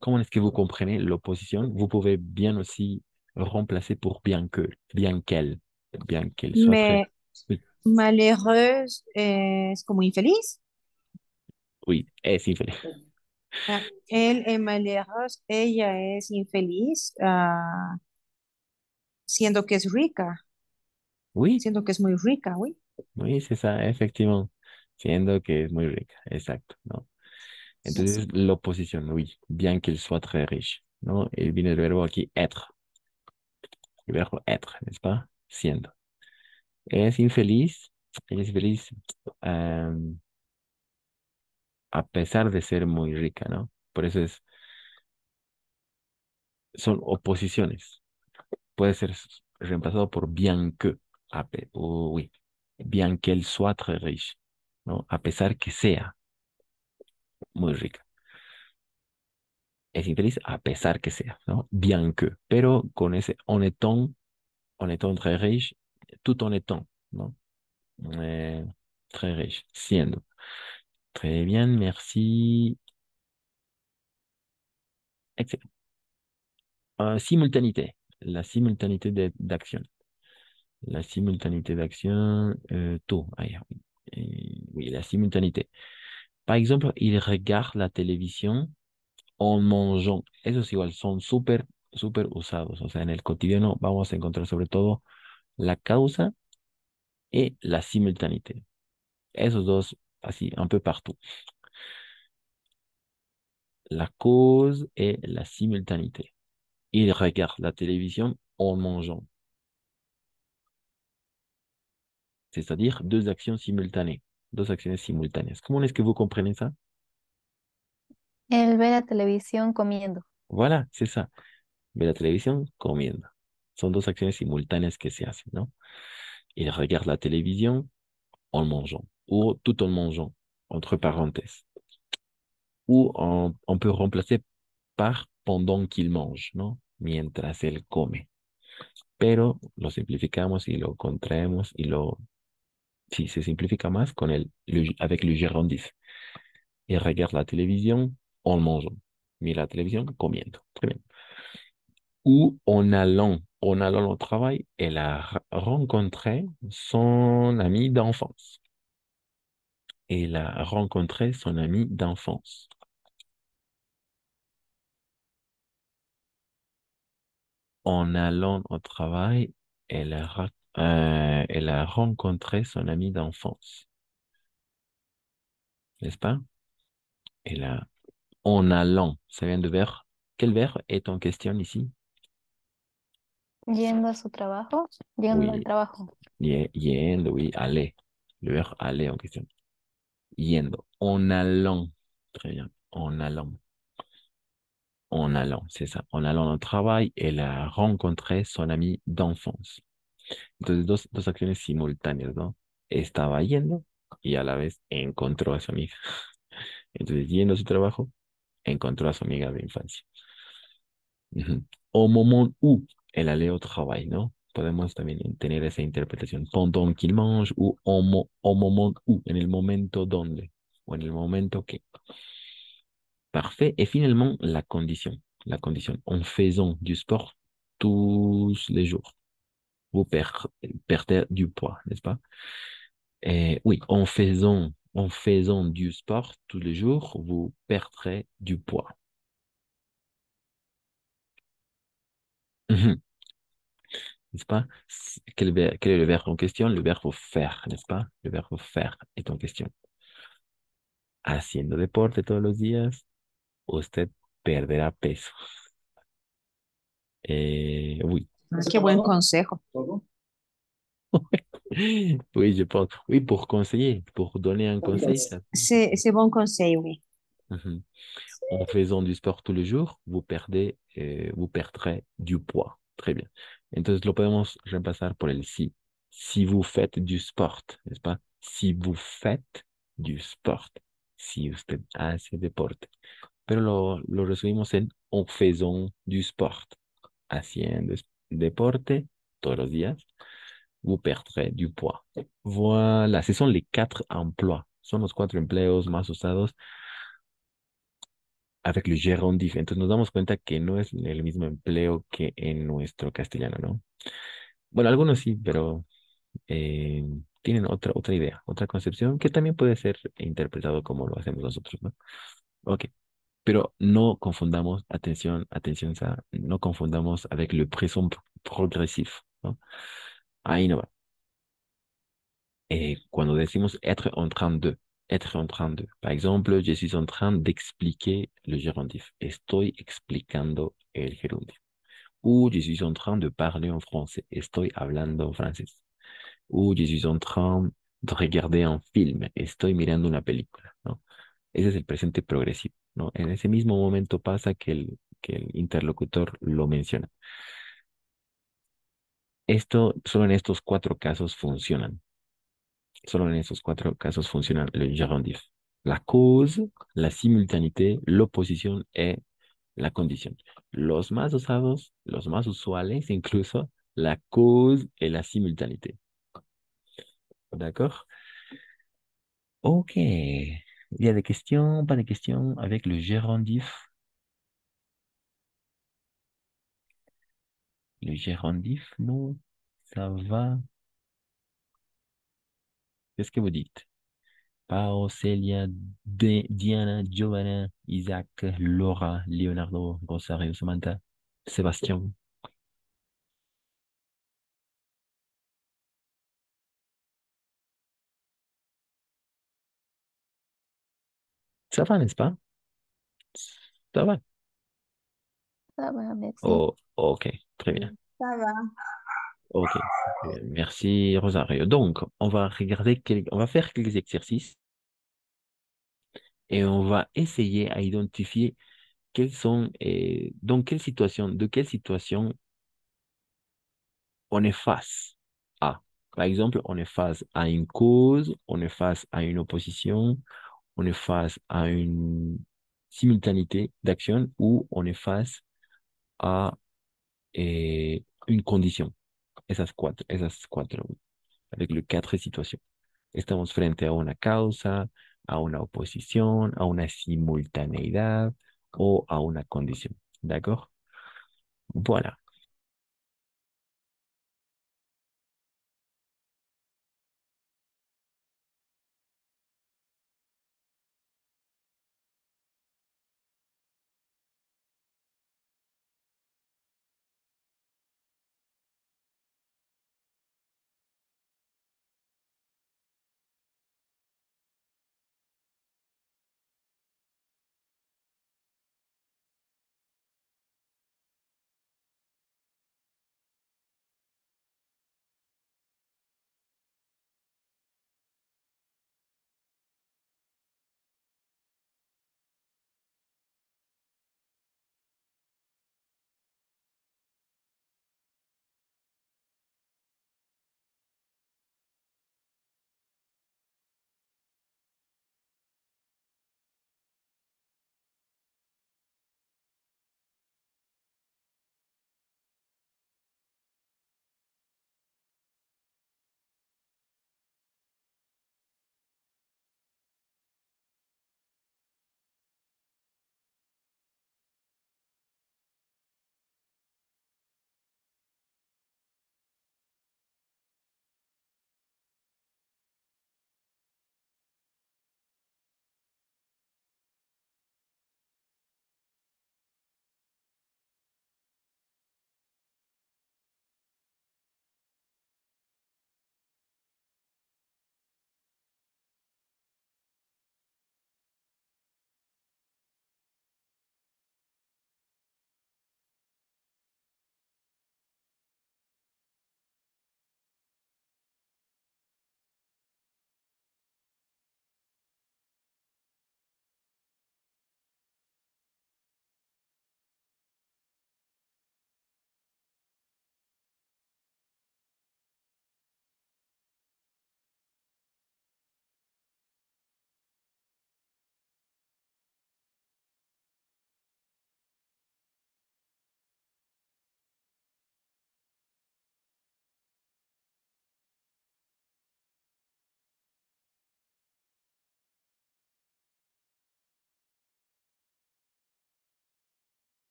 Comment est-ce que vous comprenez l'opposition? Vous pouvez bien aussi remplacer pour bien qu'elle soit très... Me, Oui, malheureuse es como infeliz. oui, es infeliz. Él es malheureuse, ella es infeliz, siendo que es rica, Oui, siendo que es muy rica, ¿oui? oui, c'est ça, effectivement. Siendo que es muy rica, exacto, ¿no? Entonces, l'opposition, oui, bien qu'elle soit très riche, ¿no? Y viene el verbo aquí, être. El verbo être, n'est-ce pas? Siendo. Es infeliz, ella es infeliz a pesar de ser muy rica, ¿no? Por eso son oposiciones. Puede ser reemplazado por bien que, o, oui, bien qu'elle soit très riche, ¿no? A pesar que sea muy rica. Es infeliz a pesar que sea, ¿no? Bien que, pero con ese en étant très riche, tout en étant, ¿no? Eh, très riche, siendo. Très bien, merci. Excellent. Simultanéité, la simultanéité d'action. La simultanéité d'action, tôt, ailleurs. Oui, la simultanéité. Par exemple, il regarde la televisión en mangeant. Esos igual son súper usados. O sea, en el cotidiano vamos a encontrar sobre todo la causa y la simultanéité. Esos dos, así, un peu partout. La cause et la simultanéité. Il regarde la télévision en mangeant. C'est-à-dire deux actions simultanées. Dos acciones simultáneas. ¿Cómo es que vous comprenez ça? Él ve la televisión comiendo. Voilà, c'est ça. Ve la televisión comiendo. Son dos acciones simultáneas que se hacen, ¿no? Il regarde la télévision en mangeant ou tout en mangeant, entre parenthèses. Ou on peut remplacer par pendant qu'il mange, ¿no? Mientras él come. Pero lo simplificamos y lo contraemos y lo... Sí, se simplifica más con avec le gerundif. Il regarde la télévision en mangeant. Mira la televisión comiendo. Très bien. Ou en allant au travail, elle a rencontré son ami d'enfance. Elle a rencontré son ami d'enfance. En allant au travail, elle a rencontré son ami d'enfance. N'est-ce pas? Elle a, en allant, ça vient de verbe. Quel verbe est en question ici? Yendo a su trabajo, yendo al Oui, trabajo. yendo, oui, aller. Le verbe aller en question. Yendo. En allant. Très bien. En allant. En allant, c'est ça. En allant au travail, elle a rencontré son ami d'enfance. Entonces, dos acciones simultáneas, ¿no? Estaba yendo y a la vez encontró a su amiga. Entonces, yendo a su trabajo, encontró a su amiga de infancia. Ujú. Au moment où elle allait au travail, ¿no? Podemos también tener esa interpretación. Pendant qu'il mange ou au moment où, en el momento donde, o en el momento que. Parfait. Et finalement, la condition. La condition. En faisant du sport tous les jours, vous perdez du poids, n'est-ce pas? Et oui, en faisant du sport tous les jours, vous perdrez du poids. Mhm. N'est-ce pas? Quel est le verbe en question? Le verbe faire, n'est-ce pas? Le verbe faire est en question. Haciendo deporte todos los días, usted perderá peso. Oui. Qué buen consejo. Oui, je pense. Oui, pour conseiller, pour donner un conseil. C'est bon conseil, oui. Mhm. En faisant du sport tous les jours, vous perdrez du poids. Très bien. Entonces lo podemos reemplazar por el si. Si vous faites du sport, n'est-ce pas? Si vous faites du sport. Si usted hace deporte. Pero lo resumimos en faisant du sport. Haciendo deporte todos los días, vous perdrez du poids. Voilà, ce sont les 4 emplois. Son los 4 empleos más usados avec le gerundiv. Entonces nos damos cuenta que no es el mismo empleo que en nuestro castellano, ¿no? Bueno, algunos sí, pero eh, tienen otra idea, otra concepción que también puede ser interpretado como lo hacemos nosotros, ¿no? Ok, pero no confundamos, atención, no confundamos avec le présent progressif, ¿no? Ahí no va. Cuando decimos être en train de. Par exemple, je suis en train d'expliquer le gerundif. Estoy explicando el gerundio. Ou je suis en train de parler en français. Estoy hablando en francés. Ou je suis en train de regarder un film. Estoy mirando una película, ¿no? Ese es el presente progresivo, ¿no? En ese mismo momento pasa que el interlocutor lo menciona. Solo en estos 4 casos funcionan. Solo en esos 4 casos funciona le gerundif. La cause, la simultaneité, l'opposition et la condición. Los más usados, los más usuales incluso, la cause et la simultaneité. D'accord? Ok. Il y a des questions, pas de questions avec le gérondif. Le gérondif, non, ça va. Qu'est-ce que vous dites? Pao, Celia, Diana, Giovanna, Isaac, Laura, Leonardo, Rosario, Samantha, Sébastien. Ça va, n'est-ce pas? Ça va. Ça va, merci. Oh, ok, très bien. Ça va. Ok, merci Rosario. Donc, on va faire quelques exercices et on va essayer à identifier de quelle situation on est face à. Par exemple, on est face à une cause, on est face à une opposition, on est face à une simultanéité d'action ou on est face à une condition. Esas cuatro, avec les 4 situations. Estamos frente a una causa, a una oposición, a una simultaneidad o a una condición. ¿D'accord? Voilà.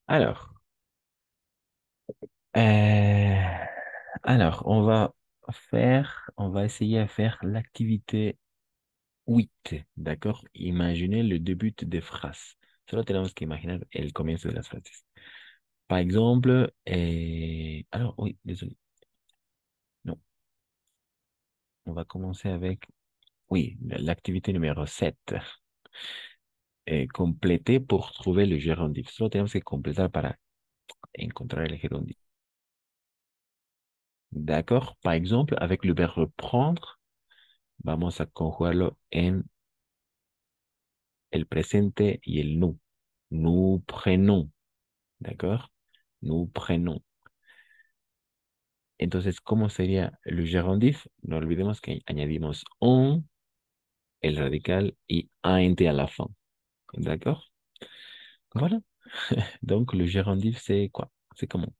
Alors, euh, on va essayer à faire l'activité 8, ¿d'accord? Imaginez le début des phrases. Solo tenemos que imaginar el comienzo de las frases. Par exemple, alors, oui, désolé. Non, on va commencer avec, oui, l'activité numéro 7. Compléter pour trouver le gerundiv. Solo tenemos que completar para encontrar el gerundiv. D'accord? Par exemple, avec le verbe prendre, vamos a conjugarlo en el presente y el nous. Nous prenons. ¿D'accord? Nous prenons. Entonces, ¿cómo sería el gerundiv? No olvidemos que añadimos on, el radical y int à la fin. D'accord? Voilà. Donc, le gerundiv, c'est quoi? C'est comment?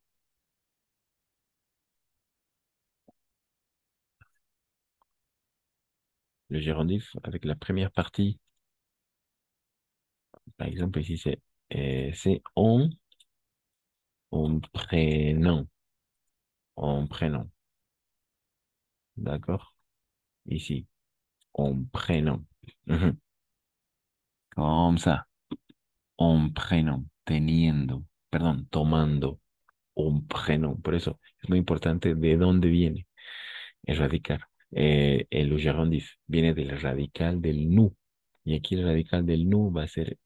Le gerundiv, avec la première partie, par exemple, ici, c'est on prénom. On prénom. D'accord? Ici, on prénom. Mhm. Comme ça. On prénom. Teniendo. Perdón, tomando. Un prénom. Por eso es muy importante de dónde viene el radical. El gerundiv viene del radical del nu. Y aquí el radical del nu va a ser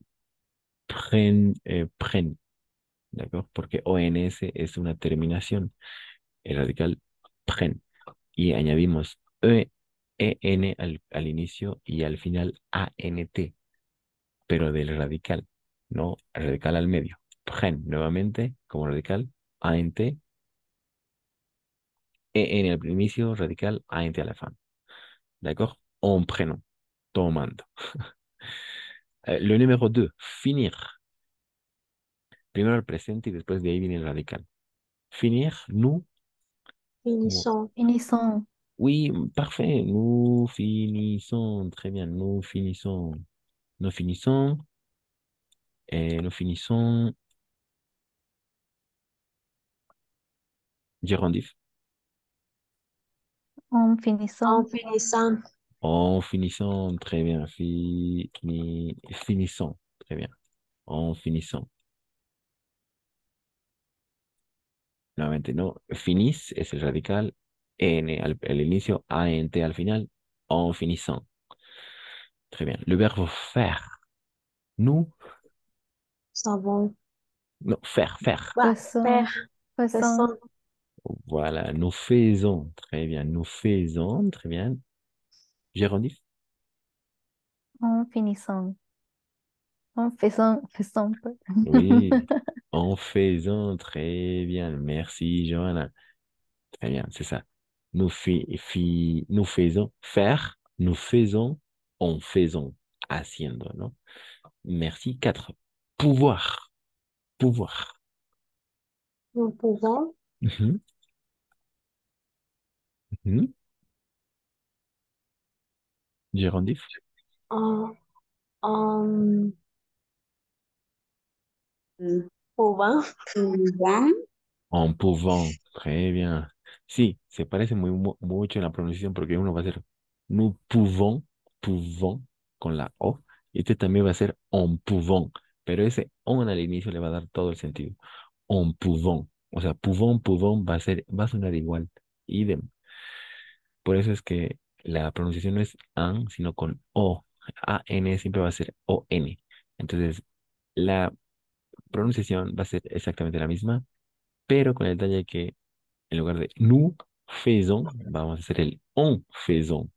pren. ¿De porque ONS es una terminación, el radical pren, y añadimos EN al inicio y al final ANT, pero del radical, no radical al medio. Pren, nuevamente, como radical, ANT, EN al inicio, radical, ANT a la fin. ¿De En prenant, tomando. Le numéro 2, finir. Primero el presente y después de ahí viene el radical. Finir, nous, como Finissons. Finissons. oui, parfait. Nous finissons. Très bien. Nous finissons. Nous finissons. Et nous finissons. Gérondif. En En finissant. finissant. En finissant. Très bien. Finissons. Très bien. En finissant. Nuevamente, no. Finis es el radical. N al inicio. ANT al final. En finissant. Très bien. Le verbe faire. Nous. Savons. Non, faire. Bah, Faisons. faire. Faisons. Faisons. Voilà. Nous faisons. Très bien. Nous faisons. Très bien. Gérondif. En finissant. En faisant. Faisons. Oui, en faisant très bien. Merci, Johanna. Très bien, c'est ça. Nous faisons faire, nous faisons, en faisant, haciendo, ¿no? Merci. 4. Pouvoir. Pouvoir. Nous pouvons. Mhm, mhm. Gérondif. En, en pouvant. Pouvant. En pouvant. Très bien. Sí, se parece mucho en la pronunciación porque uno va a ser nous pouvons, con la O. Y este también va a ser en pouvant. Pero ese on al inicio le va a dar todo el sentido. En pouvant. O sea, pouvant va a sonar igual. Idem. Por eso es que la pronunciación no es an, sino con O. A-N siempre va a ser O-N. Entonces, la pronunciación va a ser exactamente la misma, pero con el detalle que en lugar de nous faisons, vamos a hacer el on faisons.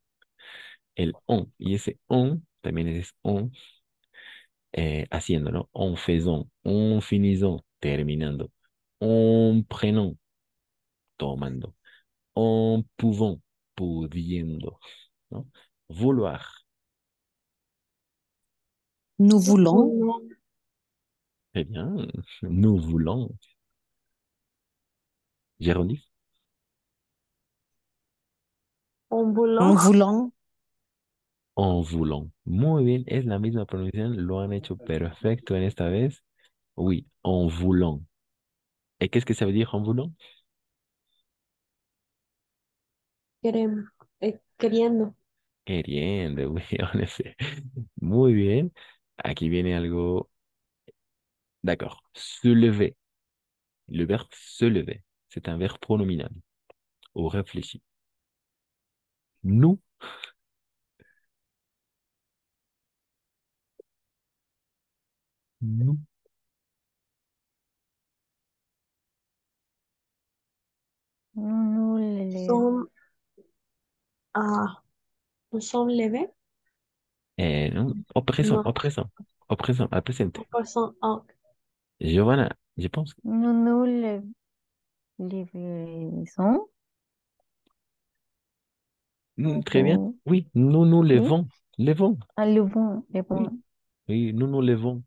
El on. Y ese on también es on haciendo, ¿no? En faisant, en finissant, terminando. En prenant, tomando. En pouvant, pudiendo, ¿no? Vouloir. Nous voulons, Très bien. Nous voulons. Gérondif. En en voulant. voulant, En voulant. Muy bien, es la misma pronunciación, lo han hecho perfecto en esta vez. Oui, en voulant. Et qu'est-ce que ça veut dire en voulant? Querem- queriendo. Queriendo, oui, en effet. Muy bien. Aquí viene algo. D'accord. Se lever. Le verbe se lever. C'est un verbe pronominal ou réfléchi. Nous, nous, Nous les Son, ah, nous sommes levés. non, au présent, No, au présent, au présent, al presente. person, ah, Giovanna, je pense. nous nous levons. Très bien. Ou- Oui, nous nous oui, levons. Levons. levons, Oui, levons. oui, nous nous levons.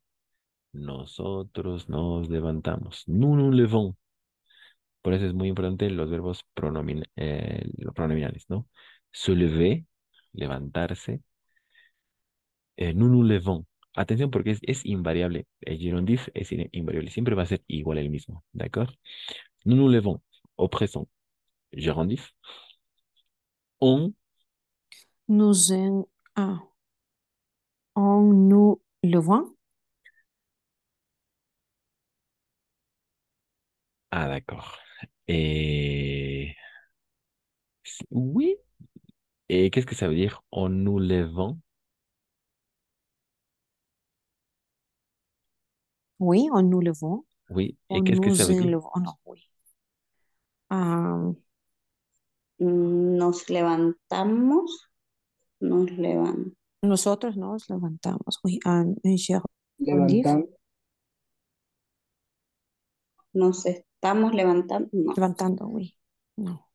Nosotros nos levantamos. Nous nous levons. Por eso es muy importante los verbos los pronominales, ¿no? Se lever, levantarse. Nous nous levons. Atención porque es invariable. El gerundiv es invariable. Siempre va a ser igual el mismo. ¿De acuerdo? Nous nous levons. Au présent. Gerundiv. On. Nous, ah, on nous levons. Ah, d'accord. Et... Oui. Et qu'est-ce que ça veut dire? En nous levant. Oui, on nous levons. Oui. On Et qu'est-ce que ça nous veut dire? levons. Oh, non, oui. Ah, nos levantamos, nos levantamos. nosotros nos levantamos. Oui, un gerundiv. Levantan, Nos estamos levantando, no. Levantando, oui. No.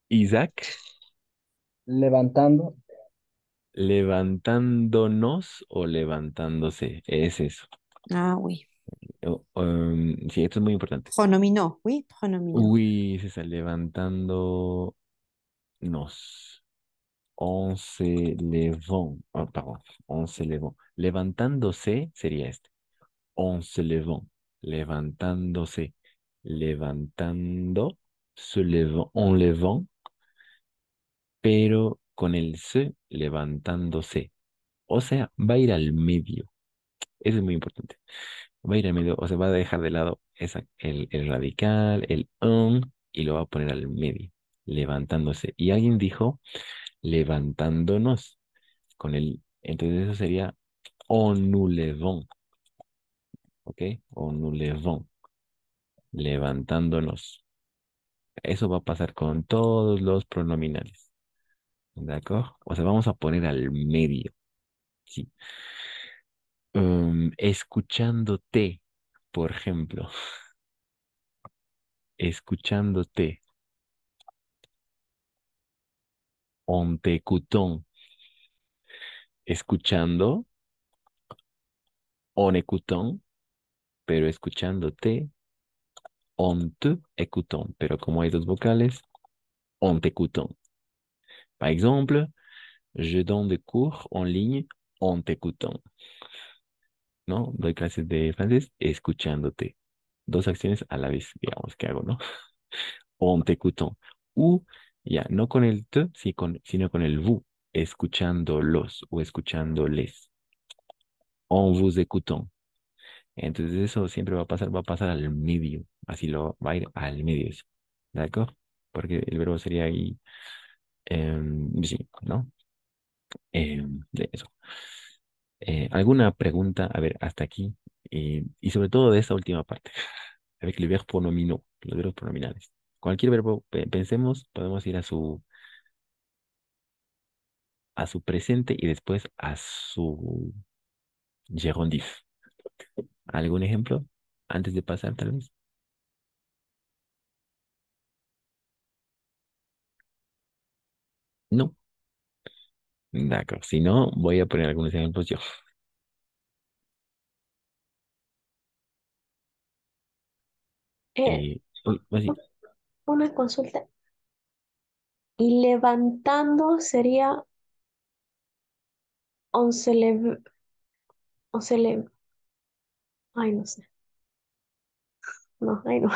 Isaac. levantando, Levantándonos o levantándose. Es eso. Ah, oui. Sí, esto es muy importante. Pronominaux, oui, pronominaux. Oui, César, levantándonos. On se levant. Ah, perdón. On se levant. Levantándose sería este. On se levant. Levantándose. Levantando. Se levant. On levant. Pero con el se levantándose. O sea, va a ir al medio. Eso es muy importante. Va a ir al medio, o sea, va a dejar de lado el radical, el y lo va a poner al medio, levantándose. Y alguien dijo levantándonos con el, entonces eso sería on nous levons, ¿ok? On nous levons, levantándonos. Eso va a pasar con todos los pronominales, ¿de acuerdo? O sea, vamos a poner al medio, ¿sí? Escuchándote, por ejemplo, escuchándote, on t'écoutant, escuchando, on écoutant, pero escuchándote, on te écoutant. Pero como hay dos vocales, on t'écoutant. Par exemple, je donne des cours en ligne en t'écoutant. ¿No? Doy clases de francés escuchándote. Dos acciones a la vez, digamos, que hago, ¿no? En t'écoutant. U, ya, no con el te, sino con el vous, escuchándolos o escuchándoles. En vous écoutant. Entonces eso siempre va a pasar al medio. Así lo va a ir al medio eso. ¿De acuerdo? Porque el verbo sería ahí, sí, ¿no? De eso. ¿Alguna pregunta? A ver, hasta aquí. Y sobre todo de esta última parte. Avec le verbe pronominaux, los verbos pronominales. Cualquier verbo, pensemos, podemos ir a su presente y después a su gerundiv. ¿Algún ejemplo? Antes de pasar, tal vez. No. D'accord. Si no, voy a poner algunos ejemplos yo. Eh, Uy, así. una consulta. Y levantando sería on se, Ay, no sé. No, ay, no.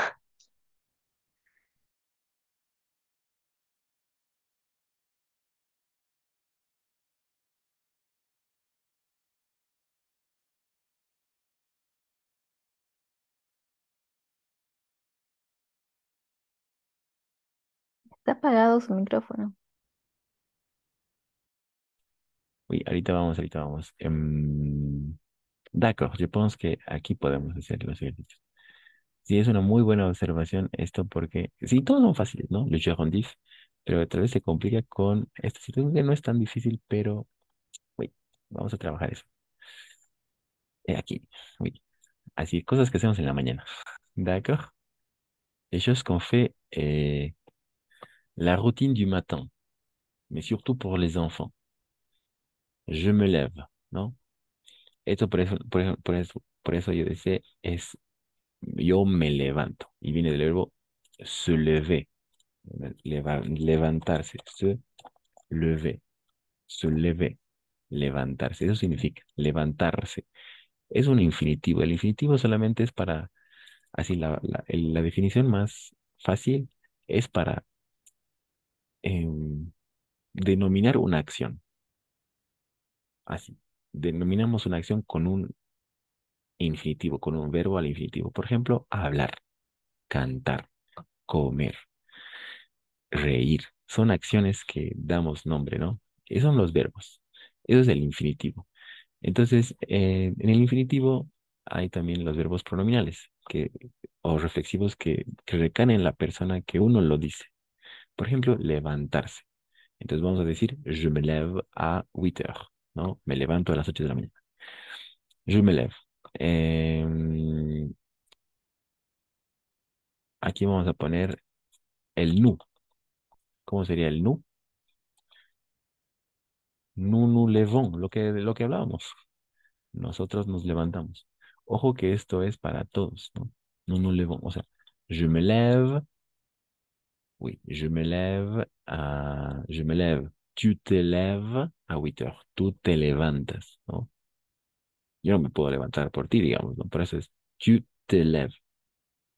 Está apagado su micrófono. Oui, ahorita vamos, ahorita vamos. D'accord, je pense que aquí podemos hacer los ejercicios. Sí, es una muy buena observación esto porque, sí, todos son fáciles, ¿no? Le gerundif, pero tal vez se complica con esta situación que no es tan difícil, pero, uy, vamos a trabajar eso. Aquí, uy, así, cosas que hacemos en la mañana. D'accord? Les choses qu'on fait, la routine du matin, mais surtout pour les enfants. Je me lève, ¿no? Esto por eso yo decía, es yo me levanto. Y viene del verbo se lever, levantarse, se lever, se lever, levantarse. Eso significa levantarse. Es un infinitivo. El infinitivo solamente es para, así la definición más fácil es para em, denominar una acción. Así. Denominamos una acción con un infinitivo, con un verbo al infinitivo. Por ejemplo, hablar, cantar, comer, reír. Son acciones que damos nombre, ¿no? Esos son los verbos. Eso es el infinitivo. Entonces, en el infinitivo hay también los verbos pronominales o reflexivos que recaen en la persona que uno lo dice. Por ejemplo, levantarse. Entonces vamos a decir, je me lève à 8 heures, ¿no? Me levanto a las 8 de la mañana. Je me lève. Aquí vamos a poner el nous. ¿Cómo sería el nous? Nous levons, lo que hablábamos. Nosotros nos levantamos. Ojo que esto es para todos, ¿no? Nous levons. O sea, je me lève, oui, je me lève. Tu te lèves à 8 heures. Tú te levantas, ¿no? Yo no me puedo levantar por ti, digamos, ¿no? Por eso es tu te lèves.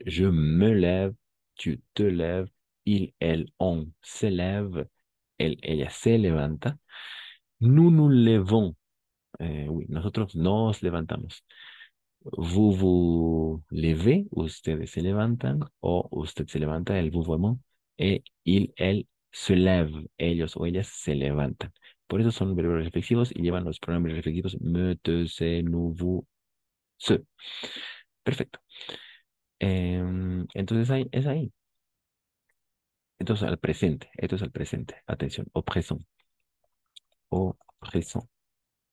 Je me lève, tu te lèves, il, elle, on se lève, él, ella se levanta. Nous levons. Oui, nosotros nos levantamos. Vous vous levez, ustedes se levantan, o usted se levanta, el vous vraiment, et il, elle se lève, ellos o ellas se levantan. Por eso son verbos reflexivos y llevan los pronombres reflexivos me, te, se, nous, vous, se. Perfecto. Entonces es ahí. Entonces al presente, esto es al presente. Atención, opresón, opresón,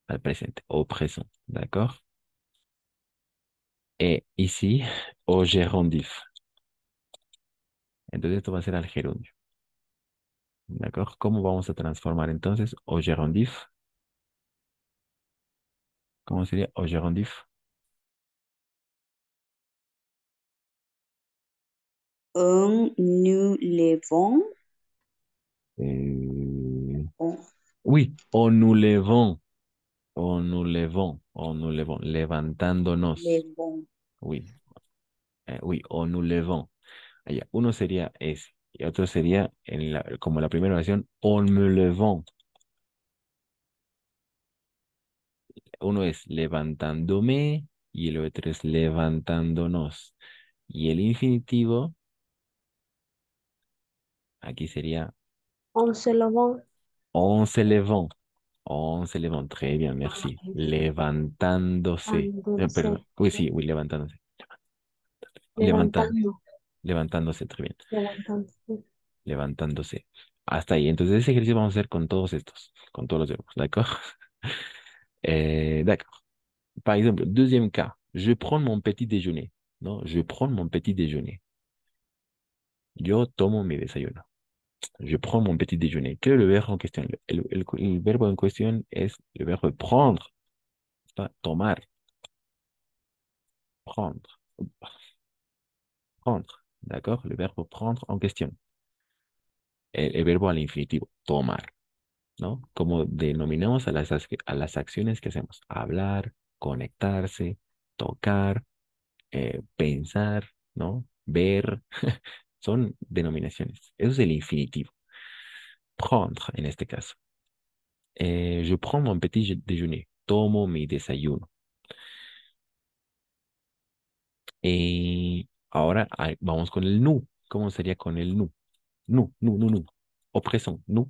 al presente, opresón, ¿d'accord? Et ici, au gérondif. Entonces esto va a ser al gerundio. ¿De ¿Cómo vamos a transformar entonces au gérondif? ¿Cómo sería au gérondif? Nous levons. On Oui, o nous levons, o nous levons, o nous levons, levantándonos. levons. Oui, oui, o nous levons. Allá, uno sería ese y otro sería como la primera oración, on me levons. Uno es levantándome y el otro es levantándonos. Y el infinitivo, aquí sería On se levant. on se levant. On se levant. Très bien, merci. Levantándose. Levantándose. Perdón. Uy, sí, uy, levantándose. Levantando. Levantando. Levantándose, très bien. Levantándose. Levantándose. Hasta ahí. Entonces, ese ejercicio vamos a hacer con todos estos, con todos los verbos. ¿D'accord? D'accord. Par exemple, deuxième cas. Je prends mon petit déjeuner. Non, je prends mon petit déjeuner. Yo tomo mi desayuno. Je prends mon petit déjeuner. ¿Qué es el verbo en cuestión? El verbo en cuestión es el verbo prendre, pas tomar, prendre, prendre, ¿d'accord? Le verbo prendre en cuestión. El verbo al infinitivo, tomar, ¿no? Como denominamos a las acciones que hacemos. Hablar, conectarse, tocar, pensar, ¿no? Ver, son denominaciones. Eso es el infinitivo. Prendre, en este caso. Je prends mon petit déjeuner. Tomo mi desayuno. Ahora vamos con el nous. ¿Cómo sería con el nous? Nous, nous, nous, nous. Opresón, nous.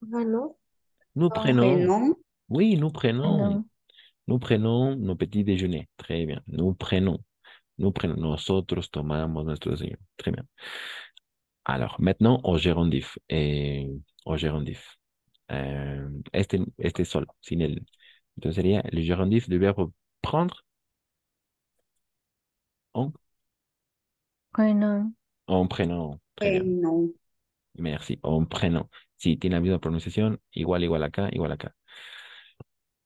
Bueno, Nous prenons. prénom, Oui, nous prenons. Bueno, Nous prenons nos petits déjeuners. Très bien. Nous prenons. Nous prenons. Nosotros tomamos nuestro desayuno. Très bien. Alors, maintenant, au gérondif. Au gérondif. Este solo, sin el. Entonces sería el gérondif du verbe prendre en, bueno, en prénom. Très bien. prénom, Merci. En prénom. Sí, tiene la misma pronunciación. Igual, igual acá, igual acá.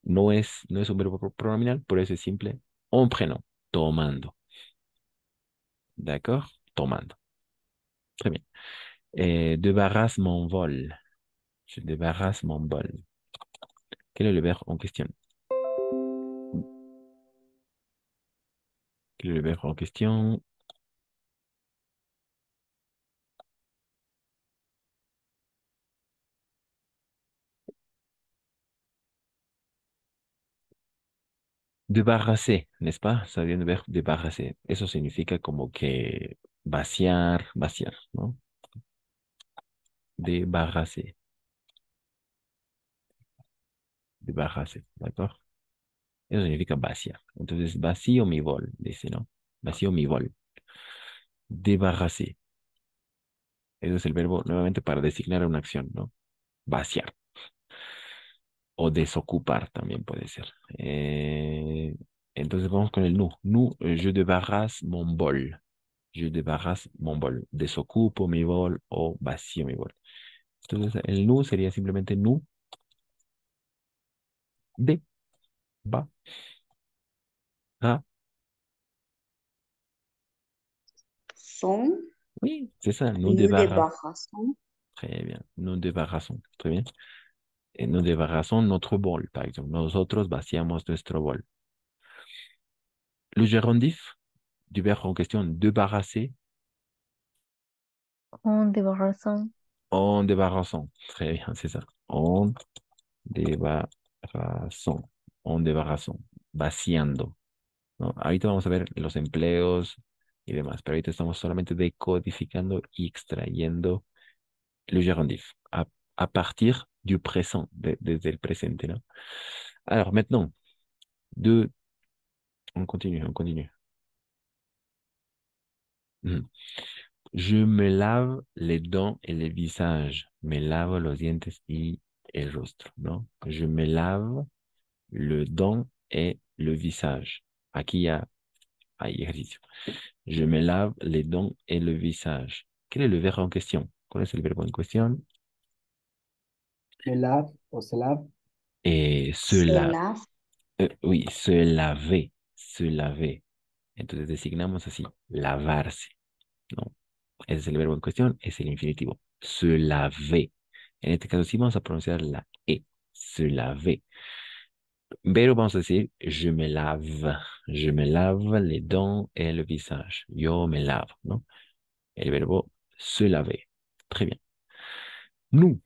No es un verbo pronominal, por eso es simple. En prénom. Tomando. D'accord? Tomando. Très bien. Débarrasse mon vol. Je débarrasse mon bol. Quel est le verbe en question? Quel est le verbe en question? Débarrasser, n'est-ce pas? Ça vient du verbe débarrasser. Eso significa como que vaciar, vaciar, ¿no? Débarrasser, débarrasser, ¿d'accord? Eso significa vaciar. Entonces, vacío mi bol, dice, ¿no? Vacío mi bol. Débarrasser. Eso es el verbo nuevamente para designar una acción, ¿no? Vaciar. O desocupar también puede ser. Entonces vamos con el nous. Nous, je débarrasse mon bol. Je débarrasse mon bol. Desocupo mi bol o vacío mi bol. Entonces el nous sería simplemente nous de ba ra. son, Oui, c'est ça. Nous nous débarrassons. débarrassons, Très bien. Nous débarrassons. Très bien. Et nous débarrassons notre bol, par exemple. Nosotros vaciamos nuestro bol. Le gérondif du verbe en question, débarrasser, un débarrassons, en débarrassant. Très bien, c'est ça. En débarrassons. En débarrassons. Vaciando. ¿No? Ahorita vamos a ver los empleos y demás, pero ahorita estamos solamente decodificando y extrayendo le gérondif à partir du présent, desde el presente, ¿no? Alors maintenant, de, on continue, on continue. Mhm. Je me lave les dents et le visage. Me lavo los dientes y el rostro, ¿no? Je me lave le dent et le visage. Aquí ya hay ejercicio. Je me lave les dents et le visage. Quel est le verbe en question? ¿Cuál es el verbo en cuestión? Me lave o se lave. Se se la, lave, oui, se laver, se laver. Entonces designamos así, lavarse, ¿no? Ese es el verbo en cuestión, es el infinitivo. Se laver. En este caso sí vamos a pronunciar la E, se laver. Pero vamos a decir, je me lave. Je me lave les dents et le visage. Yo me lavo, ¿no? El verbo se laver. Très bien. Nous,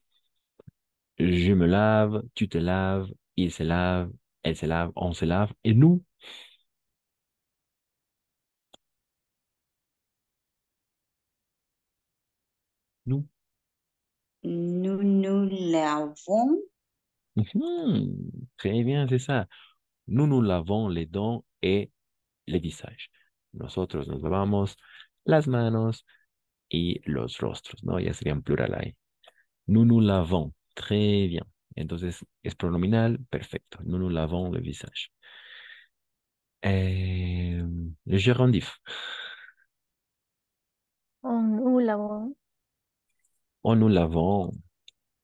je me lave, tu te laves, il se lave, elle se lave, on se lave. Et nous, nous. nous nous lavons, Très bien, c'est ça. Nous nous lavons les dents et le visage. Nosotros nos lavamos las manos y los rostros, ¿no? Ya sería en plural ahí. Nous nous lavons. Très bien. Entonces, es pronominal, perfecto. Nous nous lavons le visage. Le gérondif. un húlabo, On nous lavons,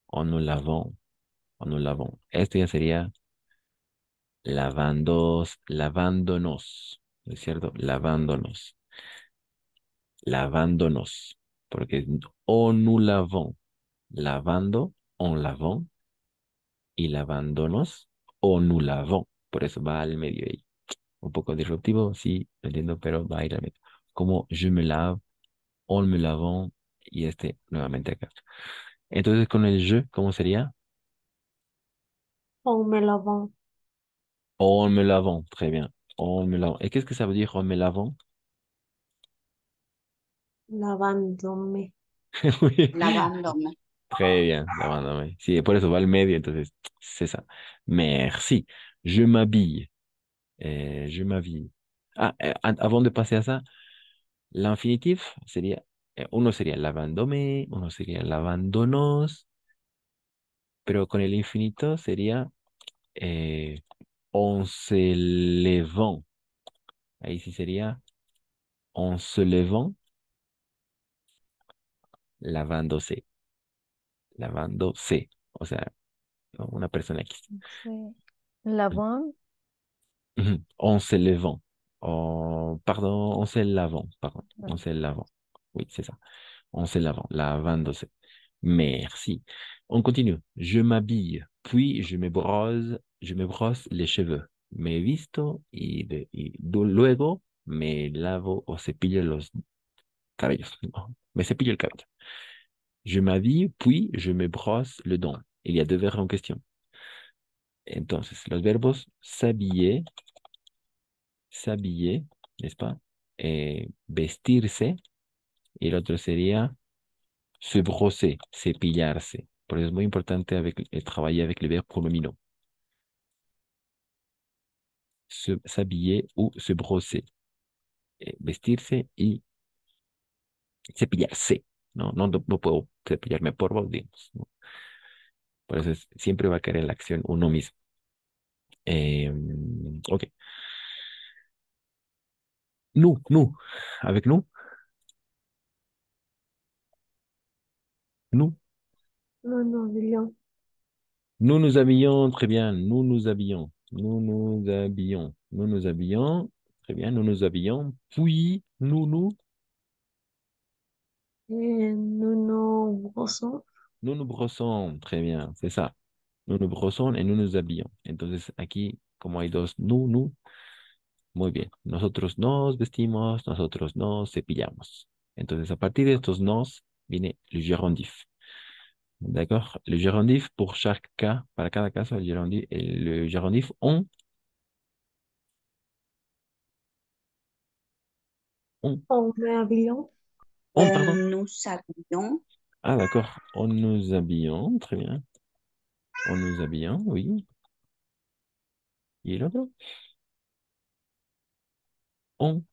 on nous lavons, on nous lavons. Esto ya sería lavandos, lavándonos, ¿no es cierto? Lavándonos, lavándonos. Porque es on nous lavons, lavando, on lavons, y lavándonos, on nous lavons. por eso va al medio ahí. Un poco disruptivo, sí, lo entiendo, pero va a ir al medio. Como je me lave, on me lavons, y este nuevamente acá. Entonces, con el je, ¿cómo sería? On me lavons. On me lavons, très bien. On me lavons. Et qu'est-ce que ça veut dire on me lavons? Lavándome. Oui. Lavándome. Très bien, lavándome. Sí, por eso va al medio, entonces, c'est ça. Merci. Je m'habille. Je m'habille. Ah, avant de passer à ça, l'infinitif sería, uno sería lavándome, uno sería lavándonos, pero con el infinito sería eh, on se levant. Ahí sí sería on se levant, lavándose, lavándose. O sea, una persona X. Sí. Lavant. Ujú. On se levant. Pardon, on se lavant. Pardon, on se lavant. Oui, c'est ça. On se lavant, lavándose. Merci. On continue. Je m'habille, puis je me brosse les cheveux. Me visto luego me lavo o cepillo los cabellos. No, me cepillo el cabello. Je m'habille, puis je me brosse le dent. Il y a deux verbes en question. Entonces, los verbos s'habiller, n'est-ce pas? Vestirse, y el otro sería se brosser, cepillarse. Por eso es muy importante trabajar avec le verbe pronominaux. S'habiller ou se brosser. Vestirse y cepillarse. No, no, no puedo cepillarme por vos, digamos, ¿no? Por eso siempre va a caer en la acción uno mismo. Ok. Nous. Avec nous. Nous nous habillons. Nous nous habillons, très bien. Nous nous habillons. Nous nous habillons. Nous nous habillons. Très bien, nous nous habillons. Puis, Et nous nous brossons. nous nous brossons. Très bien, c'est ça. Nous nous brossons et nous nous habillons. Entonces, aquí, como hay dos nous, muy bien. Nosotros nos vestimos, nosotros nos cepillamos. Entonces, a partir de estos nos, viene le gérondif. D'accord? Le gérondif, pour chaque cas, para cada caso, le gérondif on, On me habillons. pardon. Nous habillons. Ah, d'accord. On nous habillons, très bien. On nous habillons, oui. Et l'autre? On,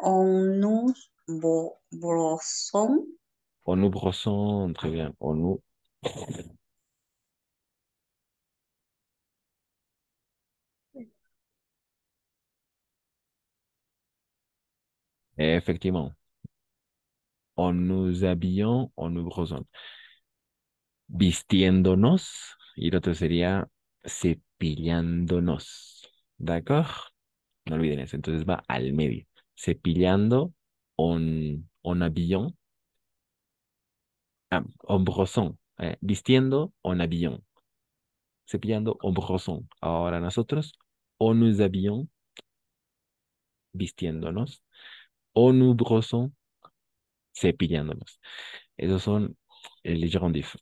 On nous brossons. on nous brossons, très bien. On nous. Effectivement. On nous habillons, on nous brossons. Vistiéndonos, y el otro sería cepillándonos. ¿D'accord? No olviden eso. Entonces va al medio. Cepillando, on habillant. Ah, on brossant. Vistiendo, on habillant. Cepillando, on brossant. Ahora nosotros, on nous habillons, vistiéndonos. On nous brossons, cepillándonos. Esos son el gerundif.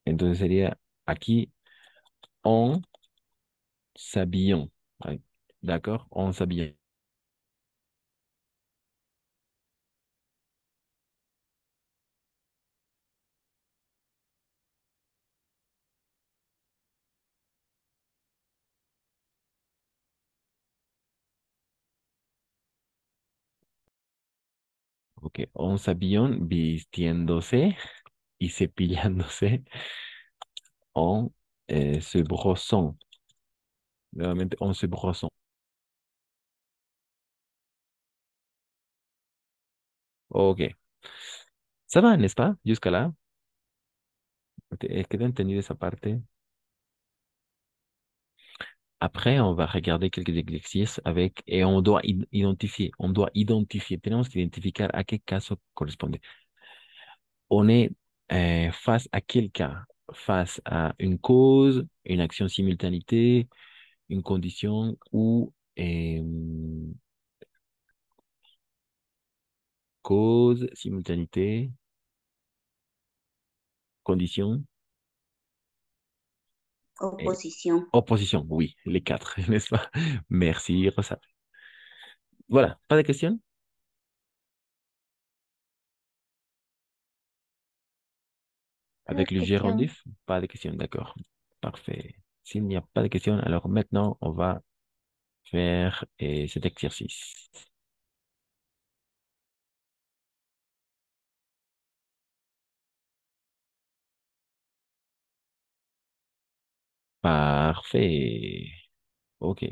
Entonces sería aquí, on s'habillant. Ouais. D'accord? On s'habillant. Ok, on s'habillant, vistiéndose y cepillándose. On se brossant. Nuevamente, on se brossant. Ok. Ça va, n'est-ce pas? Jusqu'à là. Queda entendido esa parte. Après, on va regarder quelques exercices et on doit identifier. Tenemos que identificar a qué caso corresponde. On est face à quel cas? Face à une cause, une action simultanéité, une condition ou cause, simultanéité, condition et Opposition. opposition. Oui, les quatre, n'est-ce pas? Merci, Rosa. Voilà, pas de questions? Pas de Avec le question. gérondif, pas de questions, d'accord. Parfait. S'il n'y a pas de questions, alors maintenant, on va faire cet exercice. Parfait. OK.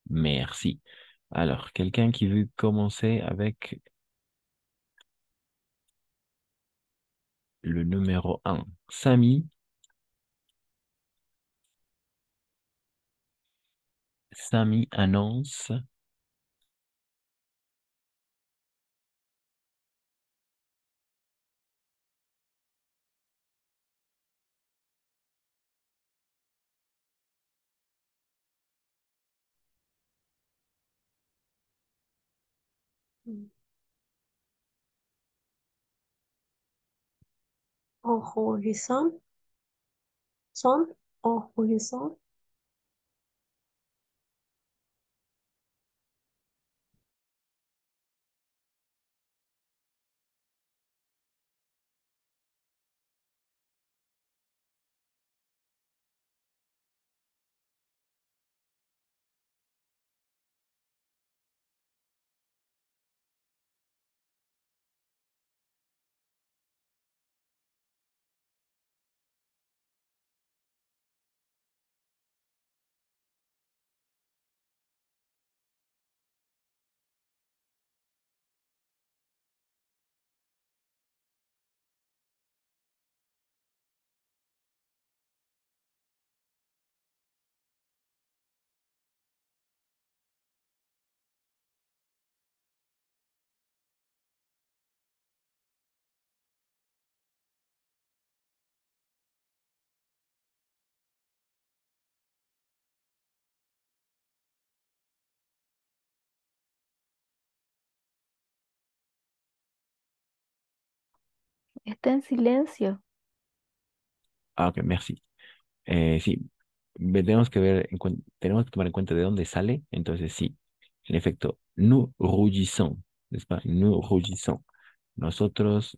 Merci. Alors, quelqu'un qui veut commencer avec le numéro un. Samy annonce. Enregistrant, son, enregistrant. Está en silencio. Ah, ok, merci. Sí, tenemos que tenemos que tomar en cuenta de dónde sale. Entonces, sí, en efecto, nous rougissons, n'est-ce pas? Nous rougissons. Nosotros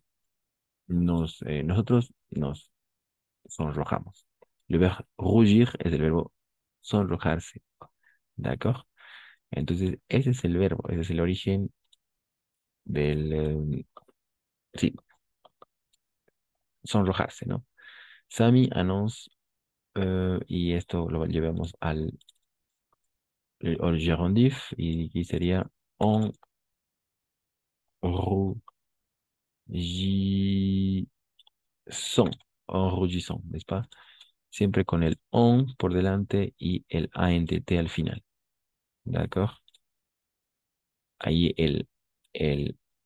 nosotros nos sonrojamos. Le verbe rougir es el verbo sonrojarse. ¿De acuerdo? Entonces, ese es el verbo, ese es el origen del, sí, sonrojarse, ¿no? Sami annonce, y esto lo llevamos al gerundif, y sería on rougissant, enrougissant, ¿n'est-ce pas? Siempre con el on por delante y el ANTT al final, ¿de acuerdo? Ahí el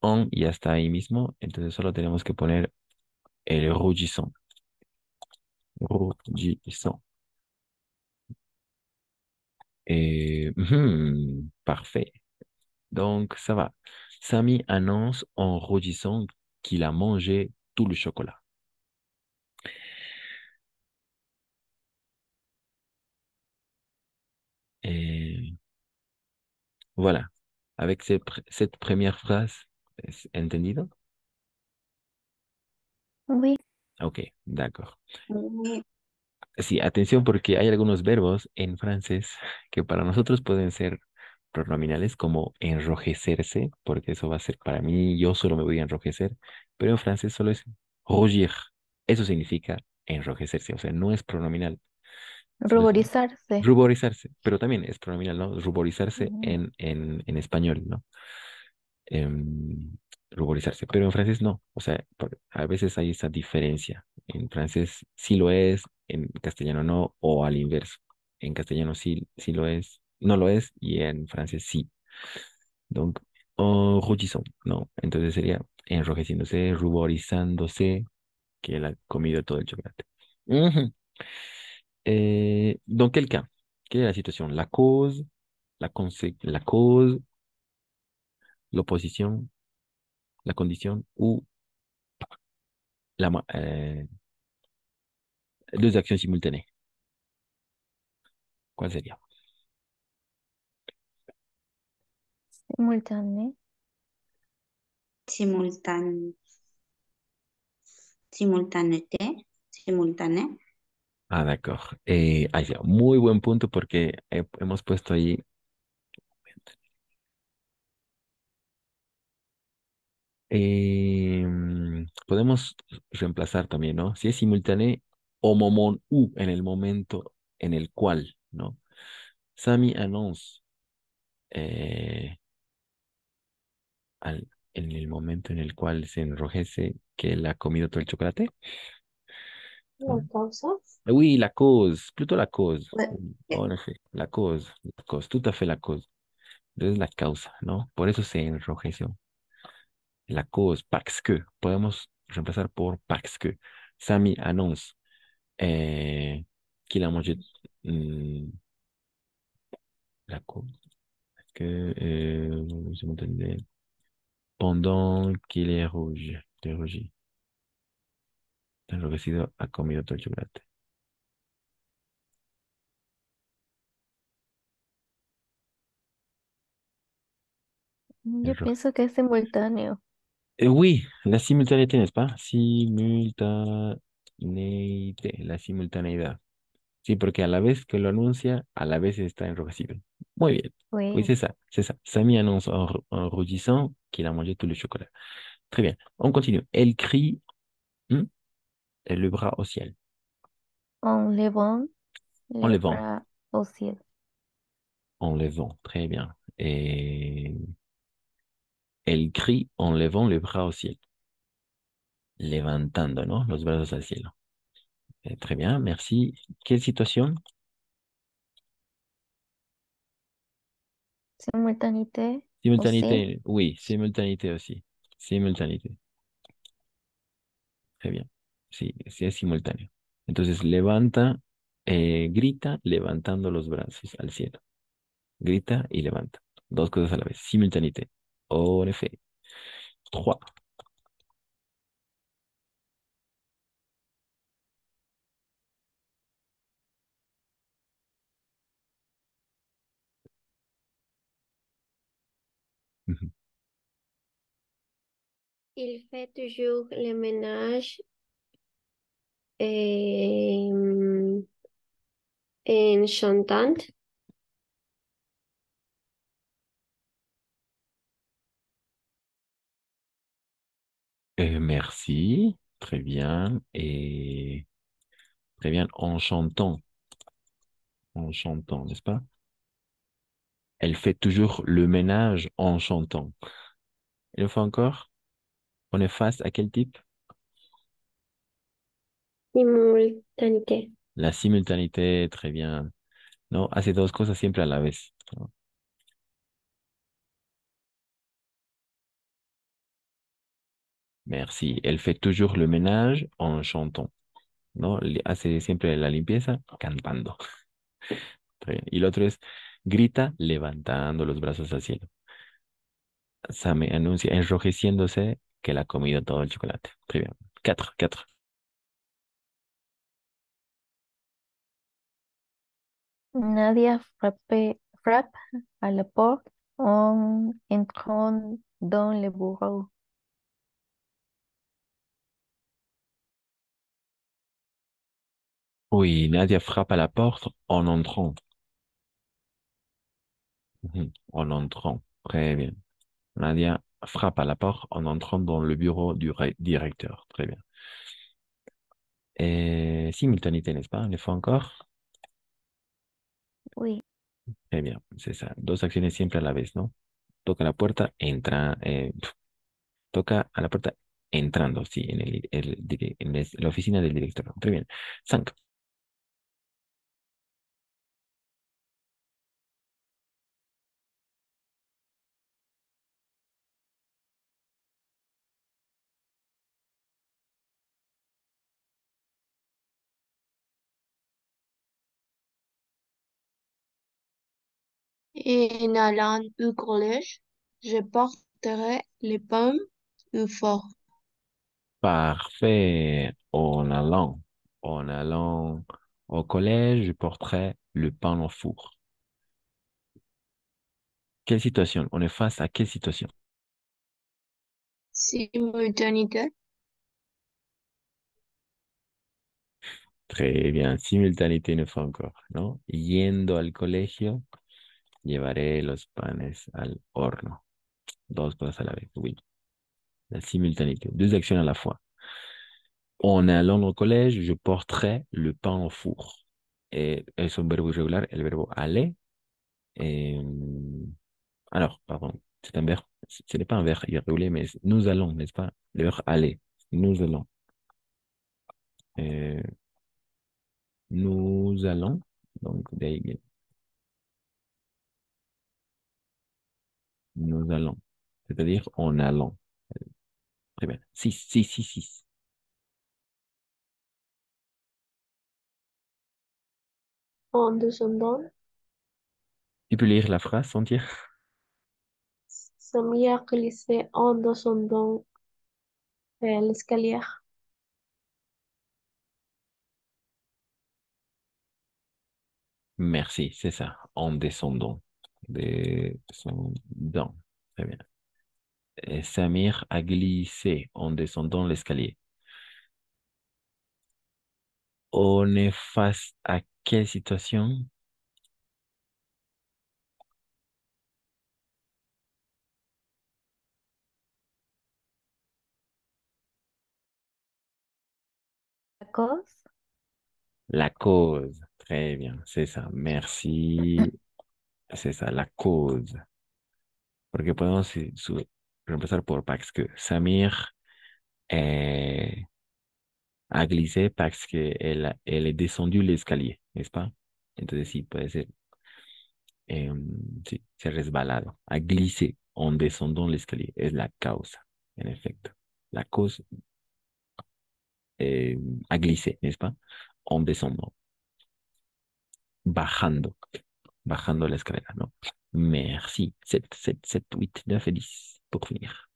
on ya está ahí mismo, entonces solo tenemos que poner el rougissant, rougissant. Parfait. Donc, ça va. Samy annonce en rougissant qu'il a mangé tout le chocolat. Et voilà. Avec cette première phrase, ¿es entendido? Oui, Ok, d'accord. Oui, Sí, atención porque hay algunos verbos en francés que para nosotros pueden ser pronominales como enrojecerse, porque eso va a ser para mí, yo solo me voy a enrojecer, pero en francés solo es rougir. Eso significa enrojecerse, o sea, no es pronominal, solo es ruborizarse. ruborizarse, pero también es pronominal, ¿no? Ruborizarse Mm. en español, ¿no? Ruborizarse, pero en francés no, o sea, a veces hay esa diferencia. En francés sí lo es, en castellano no, o al inverso. En castellano sí, sí lo es, no lo es, y en francés sí. Donc, Rollizón, no. Entonces sería enrojeciéndose, ruborizándose, que él ha comido todo el chocolate. Ujú. Dans quel cas? Quelle est la situation? La cause, la cause, l'opposition, la condition ou deux actions simultanées. ¿Cuál sería? Simultáneo. Simultáneo. Simultaneité. Simultáneo. Ah, d'accord. Ahí sí, muy buen punto porque hemos puesto ahí. Podemos reemplazar también, ¿no? Si es simultáneo au moment où, en el momento en el cual, ¿no? Sami annonce eh, en el momento en el cual se enrojece que él ha comido todo el chocolate, La ¿no? causa. Oui, la cause, plutôt la cause. Ouais. En effet, la cause, tout à fait la cause. Es la causa, ¿no? Por eso se enrojeció. La cause, parce que. Podemos reemplazar por parce que. Sami annonce qu'il a mangé la cause. Que je m'entendais. Pendant qu'il est rouge. De rougi. Enrojecido ha comido todo el chocolate. Yo Enro- pienso que es simultáneo. Oui, la simultanéité, n'est-ce pas? Simultanéité, la simultaneidad. Sí, porque a la vez que lo anuncia, a la vez está enrojecido. Muy bien. Oui, Oui, c'est ça, c'est ça. Samy annonce en rougissant qu'il a mangé tout le chocolat. Très bien. On continue. Elle crie hmm, le bras au ciel, en levant en les levant, bras au ciel. en levant. Très bien. Et elle crie en levant le bras au ciel. Levantando, ¿no? Los brazos al cielo. Très bien, merci. Quelle situation? Simultaneité aussi. Simultanéité. Oui, simultanéité aussi. Simultanéité. Très bien. Sí, sí es simultáneo. Entonces levanta, grita levantando los brazos al cielo. Grita y levanta. Dos cosas a la vez. Simultaneité. En effet. Trois. Mhm. Il fait toujours le ménage en, en chantant. Merci. Très bien. Et très bien en chantant. En chantant, n'est-ce pas? Elle fait toujours le ménage en chantant. Il le fait encore? On est face à quel type? Simultaneité. La simultanéité, très bien. No, hace dos cosas siempre a la vez. ¿No? Merci. Elle fait toujours le ménage en chantant. ¿No? Hace siempre la limpieza cantando. Très bien. Y el otro es grita levantando los brazos al cielo. Same anuncia enrojeciéndose que la ha comido todo el chocolate. Très bien. Quatre, quatre. Nadia frappe à la porte en entrant dans le bureau. Oui, Nadia frappe à la porte en entrant. En entrant. Très bien. Nadia frappe à la porte en entrant dans le bureau du directeur. Très bien. Simultanéité, n'est-ce pas? Une fois encore. Oui, Très bien, c'est ça. Dos acciones siempre a la vez, ¿no? Toca la puerta, entra, toca a la puerta entrando, sí, en la oficina del director. Très bien. Cinq. En allant au collège, je porterai les pommes au fort. Parfait. En allant au collège, je porterai le pain au four. Quelle situation? On est face à quelle situation? Simultanéité. Très bien. Simultanéité une fois encore, ¿no? Yendo al colegio, llevaré los panes al horno. Dos cosas a la vez, oui. La simultanéité. Deux actions à la fois. En allant au collège, je porterai le pain au four. Es un verbo irregular, el verbo aller. Et, alors, pardon, c'est un verbe, ce n'est pas un verbe irrégulier, mais nous allons, n'est-ce pas? Le verbe aller. Nous allons. Euh, nous allons. Donc, de ahí viene. Nous allons. C'est-à-dire en allant. Très bien. Six, six, six, six. En descendant, Tu peux lire la phrase entière? Samia glissait en descendant l'escalier. Merci, c'est ça. En descendant. Descendant. Très bien. Et Samir a glissé en descendant l'escalier. On est face à quelle situation? La cause, La cause. Très bien, c'est ça. Merci. C'est ça, la cause. Porque podemos reemplazar por parce que Samir eh, a glissé parce qu'elle est descendue l'escalier, n'est-ce pas? Entonces sí, puede ser. Sí, se ha resbalado. A glissé en descendant l'escalier. Es la causa, en efecto. La cause eh, a glissé, n'est-ce pas? En descendant. Bajando. Bajando la escalera, ¿no? Merci. 7, 7, 7, 8, 9 et 10 pour finir.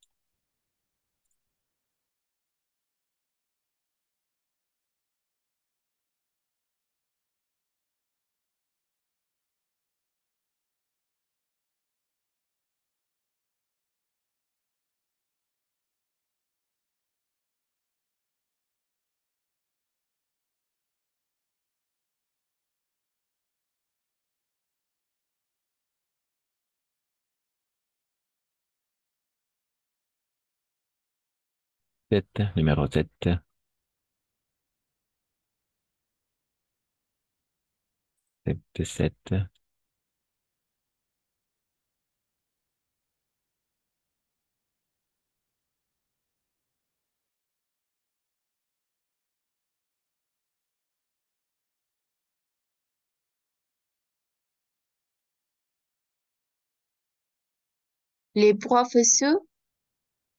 Sept, numéro 7. 7, 7. Les professeurs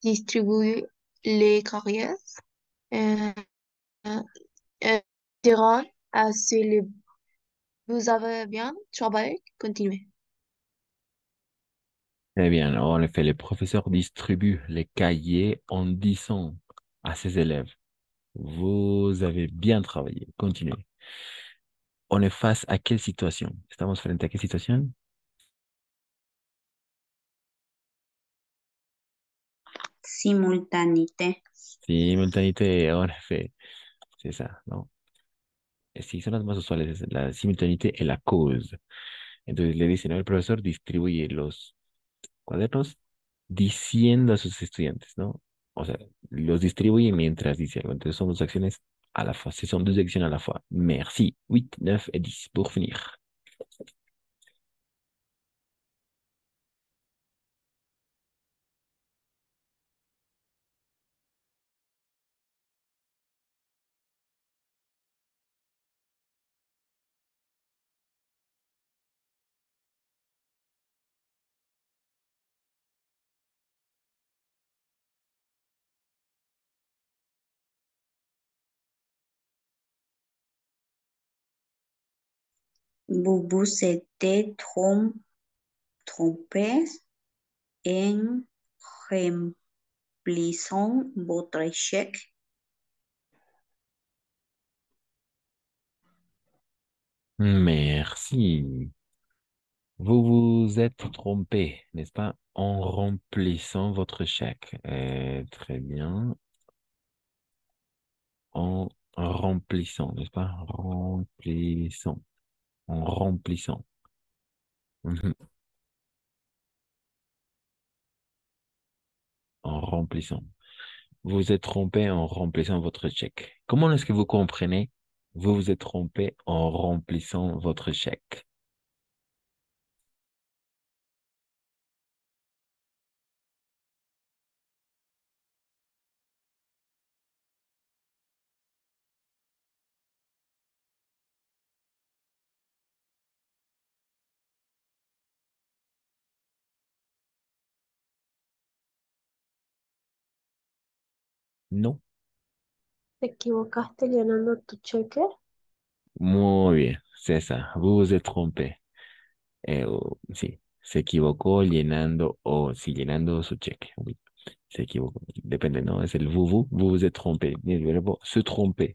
distribuent les carrières euh, euh, diront à ceux vous avez bien travaillé, continuez. Eh bien, en effet, le professeur distribue les cahiers en disant à ses élèves, vous avez bien travaillé, continuez. On est face à quelle situation? Estamos frente a quelle situation? Simultanéité. Simultanéité, en effet, c'est ça, ¿no? Sí, son las más usuales, es la simultaneité y la cause. Entonces le dicen, ¿no? El profesor distribuye los cuadernos diciendo a sus estudiantes, ¿no? O sea, los distribuye mientras dice algo. Entonces son dos acciones a la fois. Ce sont deux actions à la fois. Merci. 8, 9 et 10 pour finir. Boubou s'était trompé trompez en remplissant votre chèque. Merci. Vous vous êtes trompé, n'est-ce pas, en remplissant votre chèque. Très bien. En remplissant, n'est-ce pas? Remplissant. En remplissant. Mhm. En remplissant. Vous vous êtes trompé en remplissant votre chèque. Comment est-ce que vous comprenez? Vous vous êtes trompé en remplissant votre chèque. Non. ¿Te equivocaste llenando tu cheque? Muy bien, c'est ça. Vous vous êtes trompé. Sí, se equivocó llenando o sí, llenando su cheque. Oui, se equivocó. Depende, ¿no? Es el vous vous êtes trompé. Y el verbo se tromper.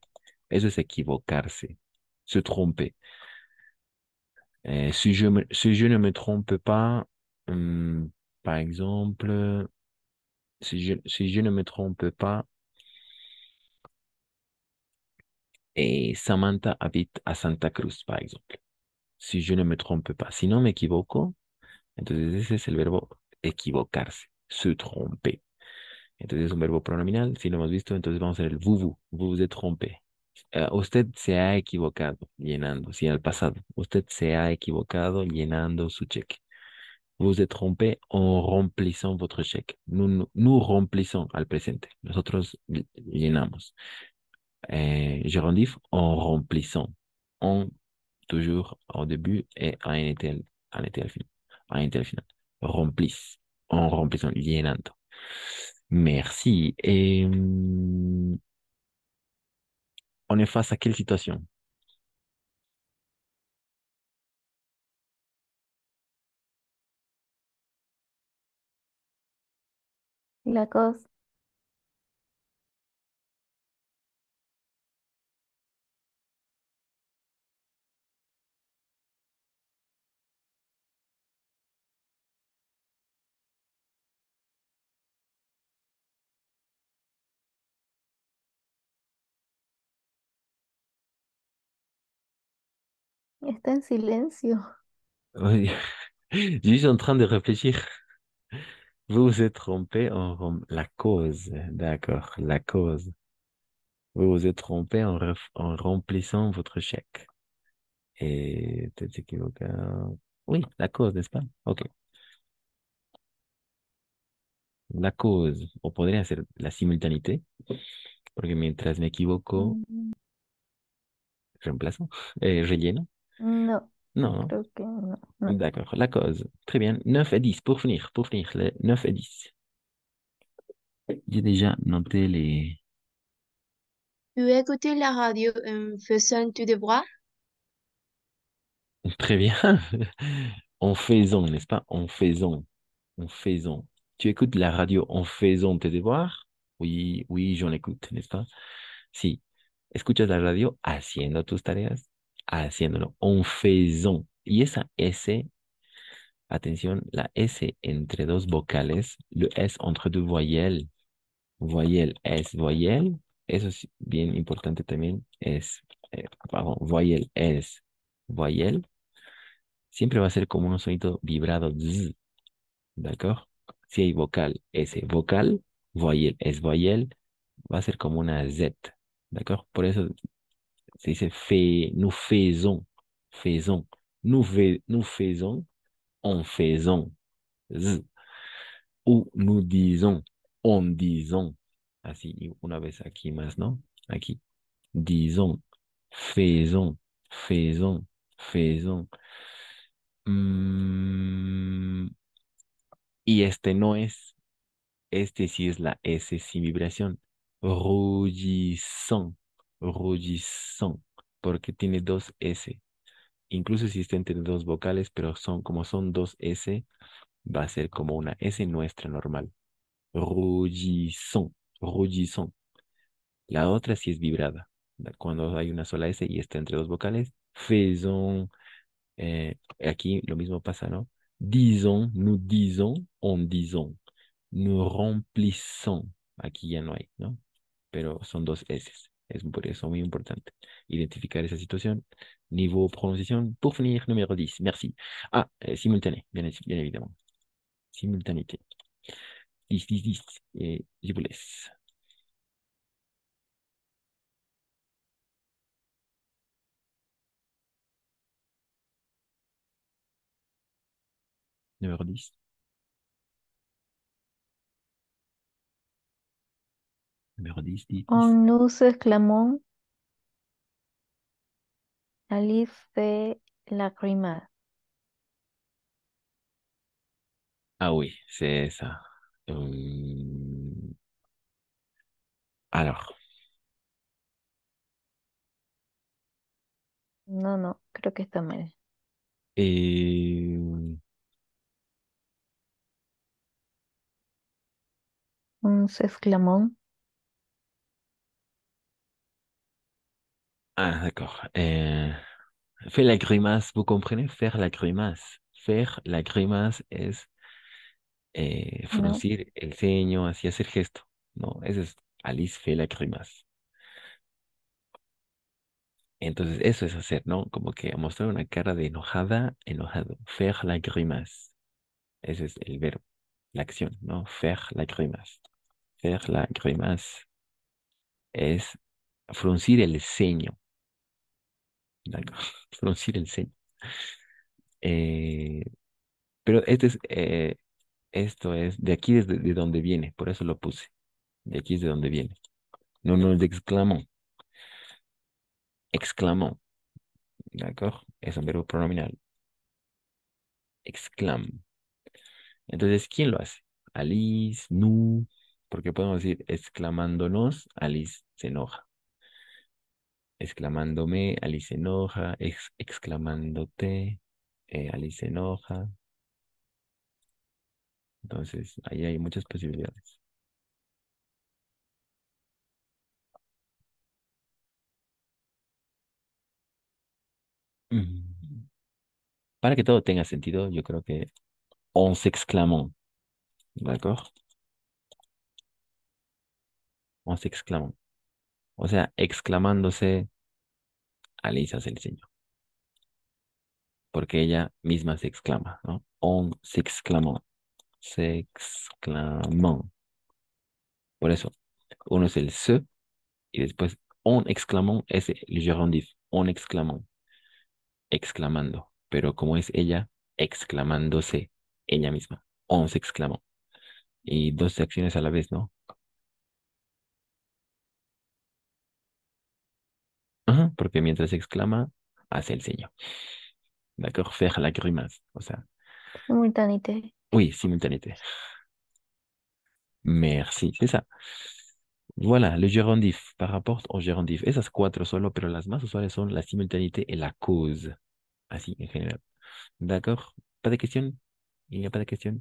Eso es equivocarse. Se tromper. Si je ne me trompe pas, par exemple, si je ne me trompe pas, Samantha habite a Santa Cruz, par exemple. Si je ne me trompe pas. Si no me equivoco, entonces ese es el verbo equivocarse, se tromper. Entonces es un verbo pronominal. Si lo hemos visto, entonces vamos a hacer el vous. Vous vous êtes trompé. Usted se ha equivocado llenando, sí, al pasado. Usted se ha equivocado llenando su cheque. Vous vous êtes trompé en remplissant votre chèque. Nous remplissons al presente. Nosotros llenamos. Gérondif en remplissant. En toujours au début et en été al final. En été al final. Remplissent. En remplissant, llenando. Merci. On est face à quelle situation? La cause. Está en silencio. Oui. Je suis en train de réfléchir. Vous vous êtes trompé la cause. D'accord, la cause. Vous vous êtes trompé en remplissant votre chèque. Et peut-être équivoqué. Oui, la cause, n'est-ce pas? Ok. La cause. O podría ser la simultaneité, porque mientras me equivoco, Mm, reemplazo, relleno. No, No, no. creo que no. No. D'accord, la cause. Très bien. 9 et 10, pour finir, les 9 et 10. J'ai déjà noté les... Tu écoutais la radio en faisant tes devoirs? Très bien. En faisant, n'est-ce pas? En faisant. En faisant. Tu écoutes la radio en faisant tes devoirs? Oui, oui, j'en écoute, n'est-ce pas? Si. Escuchas la radio haciendo tus tareas, haciéndolo, en faisant. Y esa S, atención, la S entre dos vocales, le S entre deux voyelles, voyelle, S, voyelle, eso es bien importante también, es, perdón, voyelle, S, voyelle, siempre va a ser como un sonido vibrado, z, ¿d'accord? Si hay vocal, S, vocal, voyelle, S, voyelle, va a ser como una Z, ¿d'accord? Por eso se dice nous faisons, faisons, nous faisons, en faisant, z, ou nous disons, en disant, así, y una vez aquí más, ¿no? Aquí, disons, faisons, faisons, faisons. Mm, y este no es, este sí es la S sin vibración. Rougissant, rougissant, porque tiene dos S. incluso si está entre dos vocales, pero como son dos S, va a ser como una S nuestra normal. Rougissant, rougissant. La otra sí es vibrada. Cuando hay una sola S y está entre dos vocales, faisons. Aquí lo mismo pasa, ¿no? Disons, on disons. Nous remplissons. Aquí ya no hay, ¿no? Pero son dos S. Es por eso muy importante identificar esa situación. Niveau prononciation, pour finir, numéro 10. Merci. Ah, simultané, bien évidemment. Simultanéité. 10, 10, 10. Et je vous laisse. Numéro 10. Numéro 10, 10, 10. On nous exclamons, Alice fait la grimace. Ah oui, c'est ça. Alors, No, creo que está mal. Nous exclamons, ah, d'accord. Fait la grimace, vous comprenez? Faire la grimace. Faire la grimace es no. fruncir el ceño, así hacer gesto. No, ese es Alice fait la grimace. Entonces, eso es hacer, ¿no? Como que mostrar una cara de enojada, enojado. Faire la grimace. Ese es el verbo, la acción, ¿no? Faire la grimace. Faire la grimace es fruncir el ceño. ¿D'accord? Fruncir el ceño. Eh, pero esto es de aquí desde de donde viene, por eso lo puse. De aquí es de donde viene. No nos exclamons. Exclamons. ¿D'accord? Es un verbo pronominal. Exclame. Entonces, ¿quién lo hace? Alice, nous. Porque podemos decir exclamándonos, Alice se enoja. Exclamándome, Alice se enoja. Exclamándote, Alice se enoja. Entonces, ahí hay muchas posibilidades. Mm. Para que todo tenga sentido, yo creo que on s'exclamons. ¿D'accord? On s'exclamons. O sea, exclamándose, Alice hace el señor. Porque ella misma se exclama, ¿no? On s'exclamons. S'exclamons. Por eso, uno es el se y después on exclamons es el gerundif. On exclamons. Exclamando. Pero como es ella, exclamándose ella misma. On s'exclamons. Y dos acciones a la vez, ¿no? Ajá, porque mientras exclama, hace el señor. D'accord? Faire la grimace. O sea, Simultaneité. oui, simultanéité. Merci, c'est ça. Voilà, le gérondif par rapport au gérondif. Esas cuatro solo, pero las más usuales son la simultanéité et la cause. Así, en général. D'accord? Pas de questions? Il n'y a pas de questions?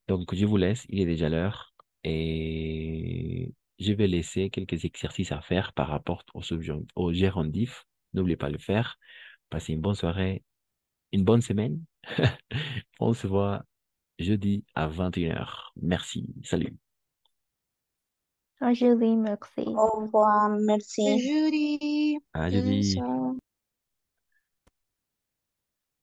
Donc, je vous laisse. Il est déjà l'heure. Et je vais laisser quelques exercices à faire par rapport au gérondif. N'oubliez pas de le faire. Passez une bonne soirée, une bonne semaine. On se voit jeudi à 21h. Merci. Salut. Aujourd'hui, merci. Au revoir, C'est merci. Judy. À Bonne jeudi. soirée.